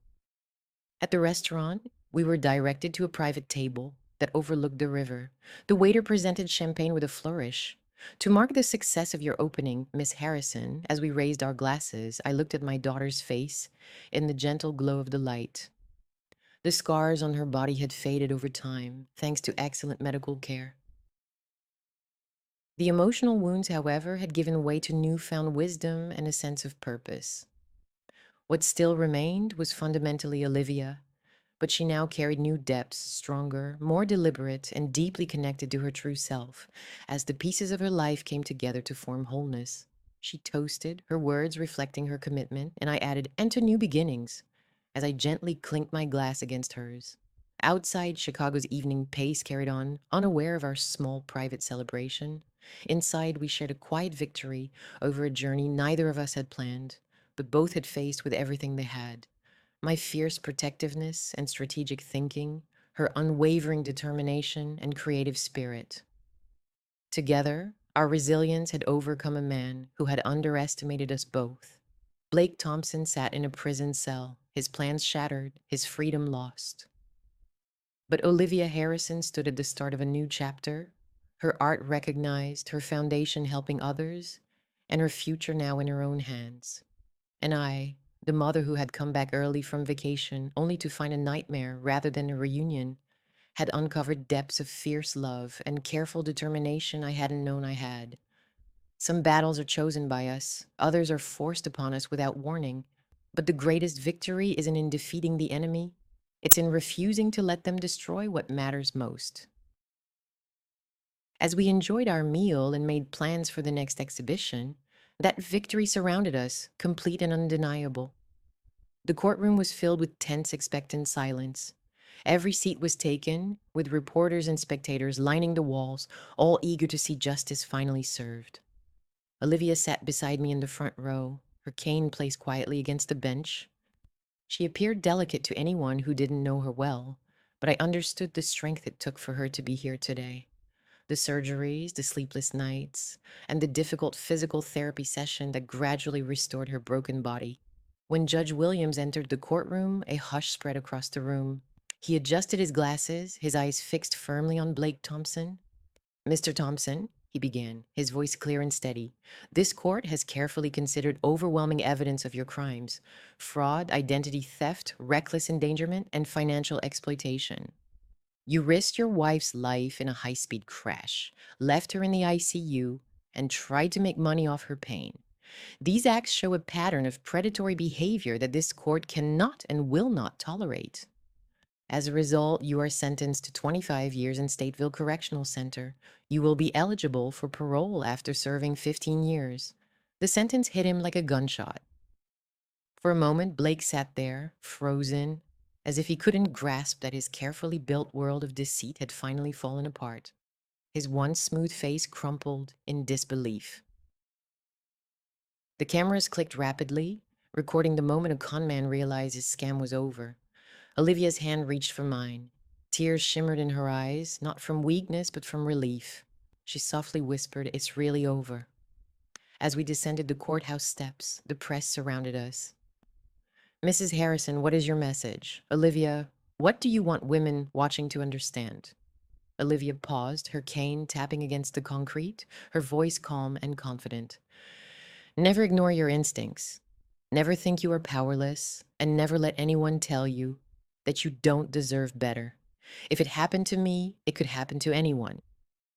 At the restaurant, we were directed to a private table that overlooked the river. The waiter presented champagne with a flourish. To mark the success of your opening, Miss Harrison, as we raised our glasses, I looked at my daughter's face in the gentle glow of the light. The scars on her body had faded over time, thanks to excellent medical care. The emotional wounds, however, had given way to newfound wisdom and a sense of purpose. What still remained was fundamentally Olivia, but she now carried new depths, stronger, more deliberate, and deeply connected to her true self, as the pieces of her life came together to form wholeness. She toasted, her words reflecting her commitment, and I added, "And to new beginnings," as I gently clinked my glass against hers. Outside, Chicago's evening pace carried on, unaware of our small private celebration. Inside, we shared a quiet victory over a journey neither of us had planned, but both had faced with everything they had. My fierce protectiveness and strategic thinking, her unwavering determination and creative spirit. Together, our resilience had overcome a man who had underestimated us both. Blake Thompson sat in a prison cell, his plans shattered, his freedom lost. But Olivia Harrison stood at the start of a new chapter, her art recognized, her foundation helping others, and her future now in her own hands. And I, the mother who had come back early from vacation only to find a nightmare rather than a reunion, had uncovered depths of fierce love and careful determination I hadn't known I had. Some battles are chosen by us, others are forced upon us without warning. But the greatest victory isn't in defeating the enemy, it's in refusing to let them destroy what matters most. As we enjoyed our meal and made plans for the next exhibition, that victory surrounded us, complete and undeniable. The courtroom was filled with tense, expectant silence. Every seat was taken, with reporters and spectators lining the walls, all eager to see justice finally served. Olivia sat beside me in the front row, her cane placed quietly against the bench. She appeared delicate to anyone who didn't know her well, but I understood the strength it took for her to be here today. The surgeries, the sleepless nights, and the difficult physical therapy session that gradually restored her broken body. When Judge Williams entered the courtroom, a hush spread across the room. He adjusted his glasses, his eyes fixed firmly on Blake Thompson. "Mr. Thompson," he began, his voice clear and steady, "this court has carefully considered overwhelming evidence of your crimes: fraud, identity theft, reckless endangerment, and financial exploitation. You risked your wife's life in a high-speed crash, left her in the ICU, and tried to make money off her pain. These acts show a pattern of predatory behavior that this court cannot and will not tolerate. As a result, you are sentenced to 25 years in Stateville Correctional Center. You will be eligible for parole after serving 15 years." The sentence hit him like a gunshot. For a moment, Blake sat there, frozen, as if he couldn't grasp that his carefully built world of deceit had finally fallen apart. His once smooth face crumpled in disbelief. The cameras clicked rapidly, recording the moment a conman realized his scam was over. Olivia's hand reached for mine. Tears shimmered in her eyes, not from weakness, but from relief. She softly whispered, "It's really over." As we descended the courthouse steps, the press surrounded us. "Mrs. Harrison, what is your message?" "Olivia, what do you want women watching to understand?" Olivia paused, her cane tapping against the concrete, her voice calm and confident. "Never ignore your instincts. Never think you are powerless, and never let anyone tell you that you don't deserve better. If it happened to me, it could happen to anyone,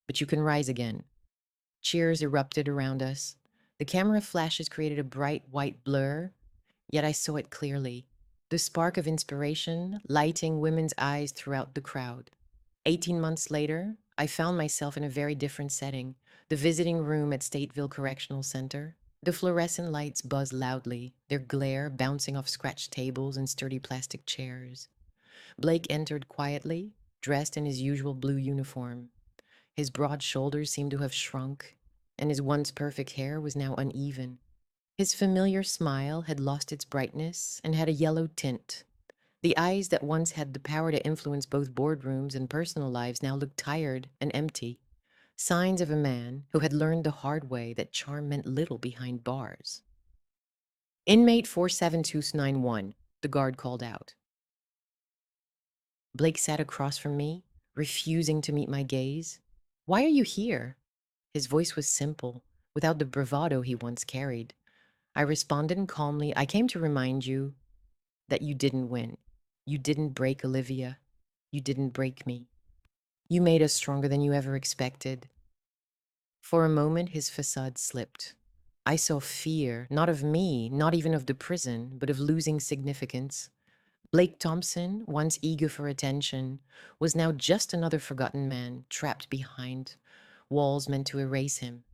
but you can rise again." Cheers erupted around us. The camera flashes created a bright white blur, yet I saw it clearly. The spark of inspiration lighting women's eyes throughout the crowd. 18 months later, I found myself in a very different setting, the visiting room at Stateville Correctional Center. The fluorescent lights buzzed loudly, their glare bouncing off scratched tables and sturdy plastic chairs. Blake entered quietly, dressed in his usual blue uniform. His broad shoulders seemed to have shrunk, and his once perfect hair was now uneven. His familiar smile had lost its brightness and had a yellow tint. The eyes that once had the power to influence both boardrooms and personal lives now looked tired and empty, signs of a man who had learned the hard way that charm meant little behind bars. "Inmate 47291, the guard called out. Blake sat across from me, refusing to meet my gaze. "Why are you here?" His voice was simple, without the bravado he once carried. I responded calmly, "I came to remind you that you didn't win. You didn't break Olivia. You didn't break me. You made us stronger than you ever expected." For a moment, his facade slipped. I saw fear, not of me, not even of the prison, but of losing significance. Blake Thompson, once eager for attention, was now just another forgotten man, trapped behind walls meant to erase him.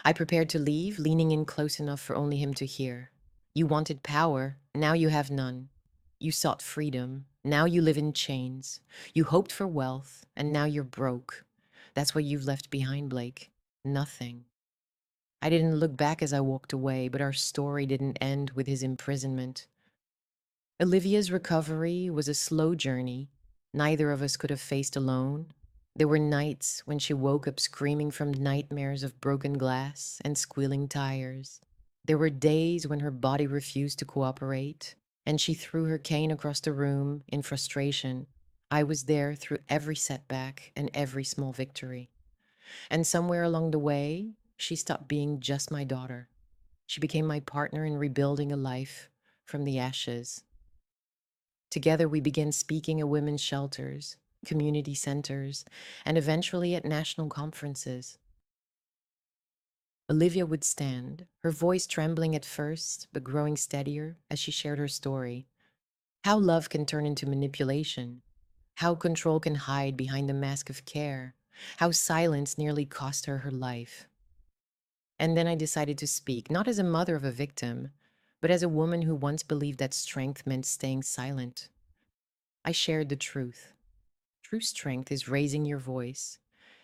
I prepared to leave, leaning in close enough for only him to hear. "You wanted power, now you have none. You sought freedom, now you live in chains. You hoped for wealth, and now you're broke. That's what you've left behind, Blake. Nothing." I didn't look back as I walked away, but our story didn't end with his imprisonment. Olivia's recovery was a slow journey neither of us could have faced alone. There were nights when she woke up screaming from nightmares of broken glass and squealing tires. There were days when her body refused to cooperate, and she threw her cane across the room in frustration. I was there through every setback and every small victory. And somewhere along the way, she stopped being just my daughter. She became my partner in rebuilding a life from the ashes. Together, we began speaking at women's shelters, community centers, and eventually at national conferences. Olivia would stand, her voice trembling at first, but growing steadier as she shared her story. How love can turn into manipulation. How control can hide behind the mask of care. How silence nearly cost her her life. And then I decided to speak, not as a mother of a victim, but as a woman who once believed that strength meant staying silent. I shared the truth. True strength is raising your voice,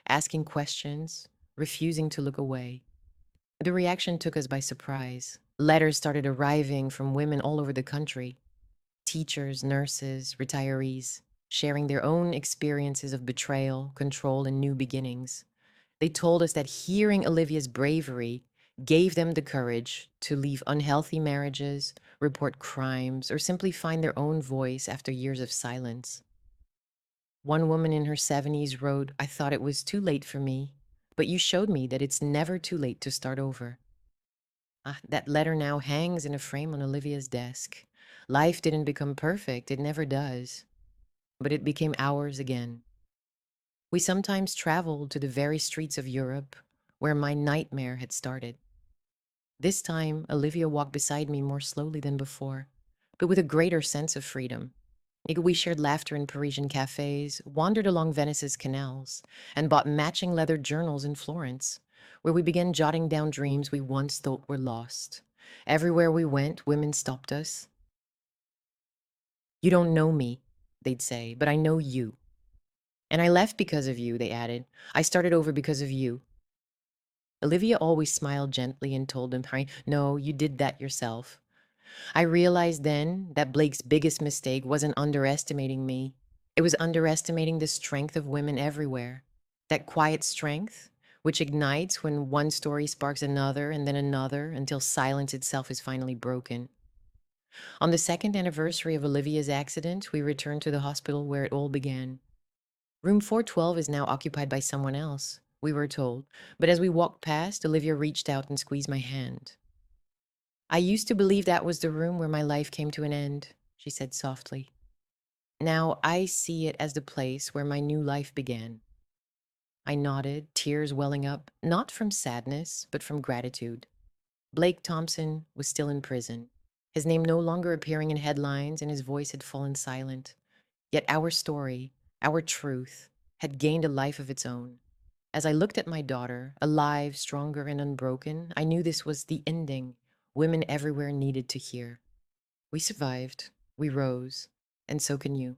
asking questions, refusing to look away. The reaction took us by surprise. Letters started arriving from women all over the country, teachers, nurses, retirees, sharing their own experiences of betrayal, control, and new beginnings. They told us that hearing Olivia's bravery gave them the courage to leave unhealthy marriages, report crimes, or simply find their own voice after years of silence. One woman in her 70s wrote, "I thought it was too late for me, but you showed me that it's never too late to start over." That letter now hangs in a frame on Olivia's desk. Life didn't become perfect, it never does, but it became ours again. We sometimes traveled to the very streets of Europe where my nightmare had started. This time, Olivia walked beside me more slowly than before, but with a greater sense of freedom. We shared laughter in Parisian cafes, wandered along Venice's canals, and bought matching leather journals in Florence, where we began jotting down dreams we once thought were lost. Everywhere we went, women stopped us. "You don't know me," they'd say, "but I know you. And I left because of you," they added. "I started over because of you." Olivia always smiled gently and told them, "No, you did that yourself." I realized then that Blake's biggest mistake wasn't underestimating me. It was underestimating the strength of women everywhere. That quiet strength, which ignites when one story sparks another and then another until silence itself is finally broken. On the second anniversary of Olivia's accident, we returned to the hospital where it all began. Room 412 is now occupied by someone else, we were told, but as we walked past, Olivia reached out and squeezed my hand. "I used to believe that was the room where my life came to an end," she said softly. "Now I see it as the place where my new life began." I nodded, tears welling up, not from sadness, but from gratitude. Blake Thompson was still in prison, his name no longer appearing in headlines, and his voice had fallen silent. Yet our story, our truth, had gained a life of its own. As I looked at my daughter, alive, stronger, and unbroken, I knew this was the ending women everywhere needed to hear. We survived, we rose, and so can you.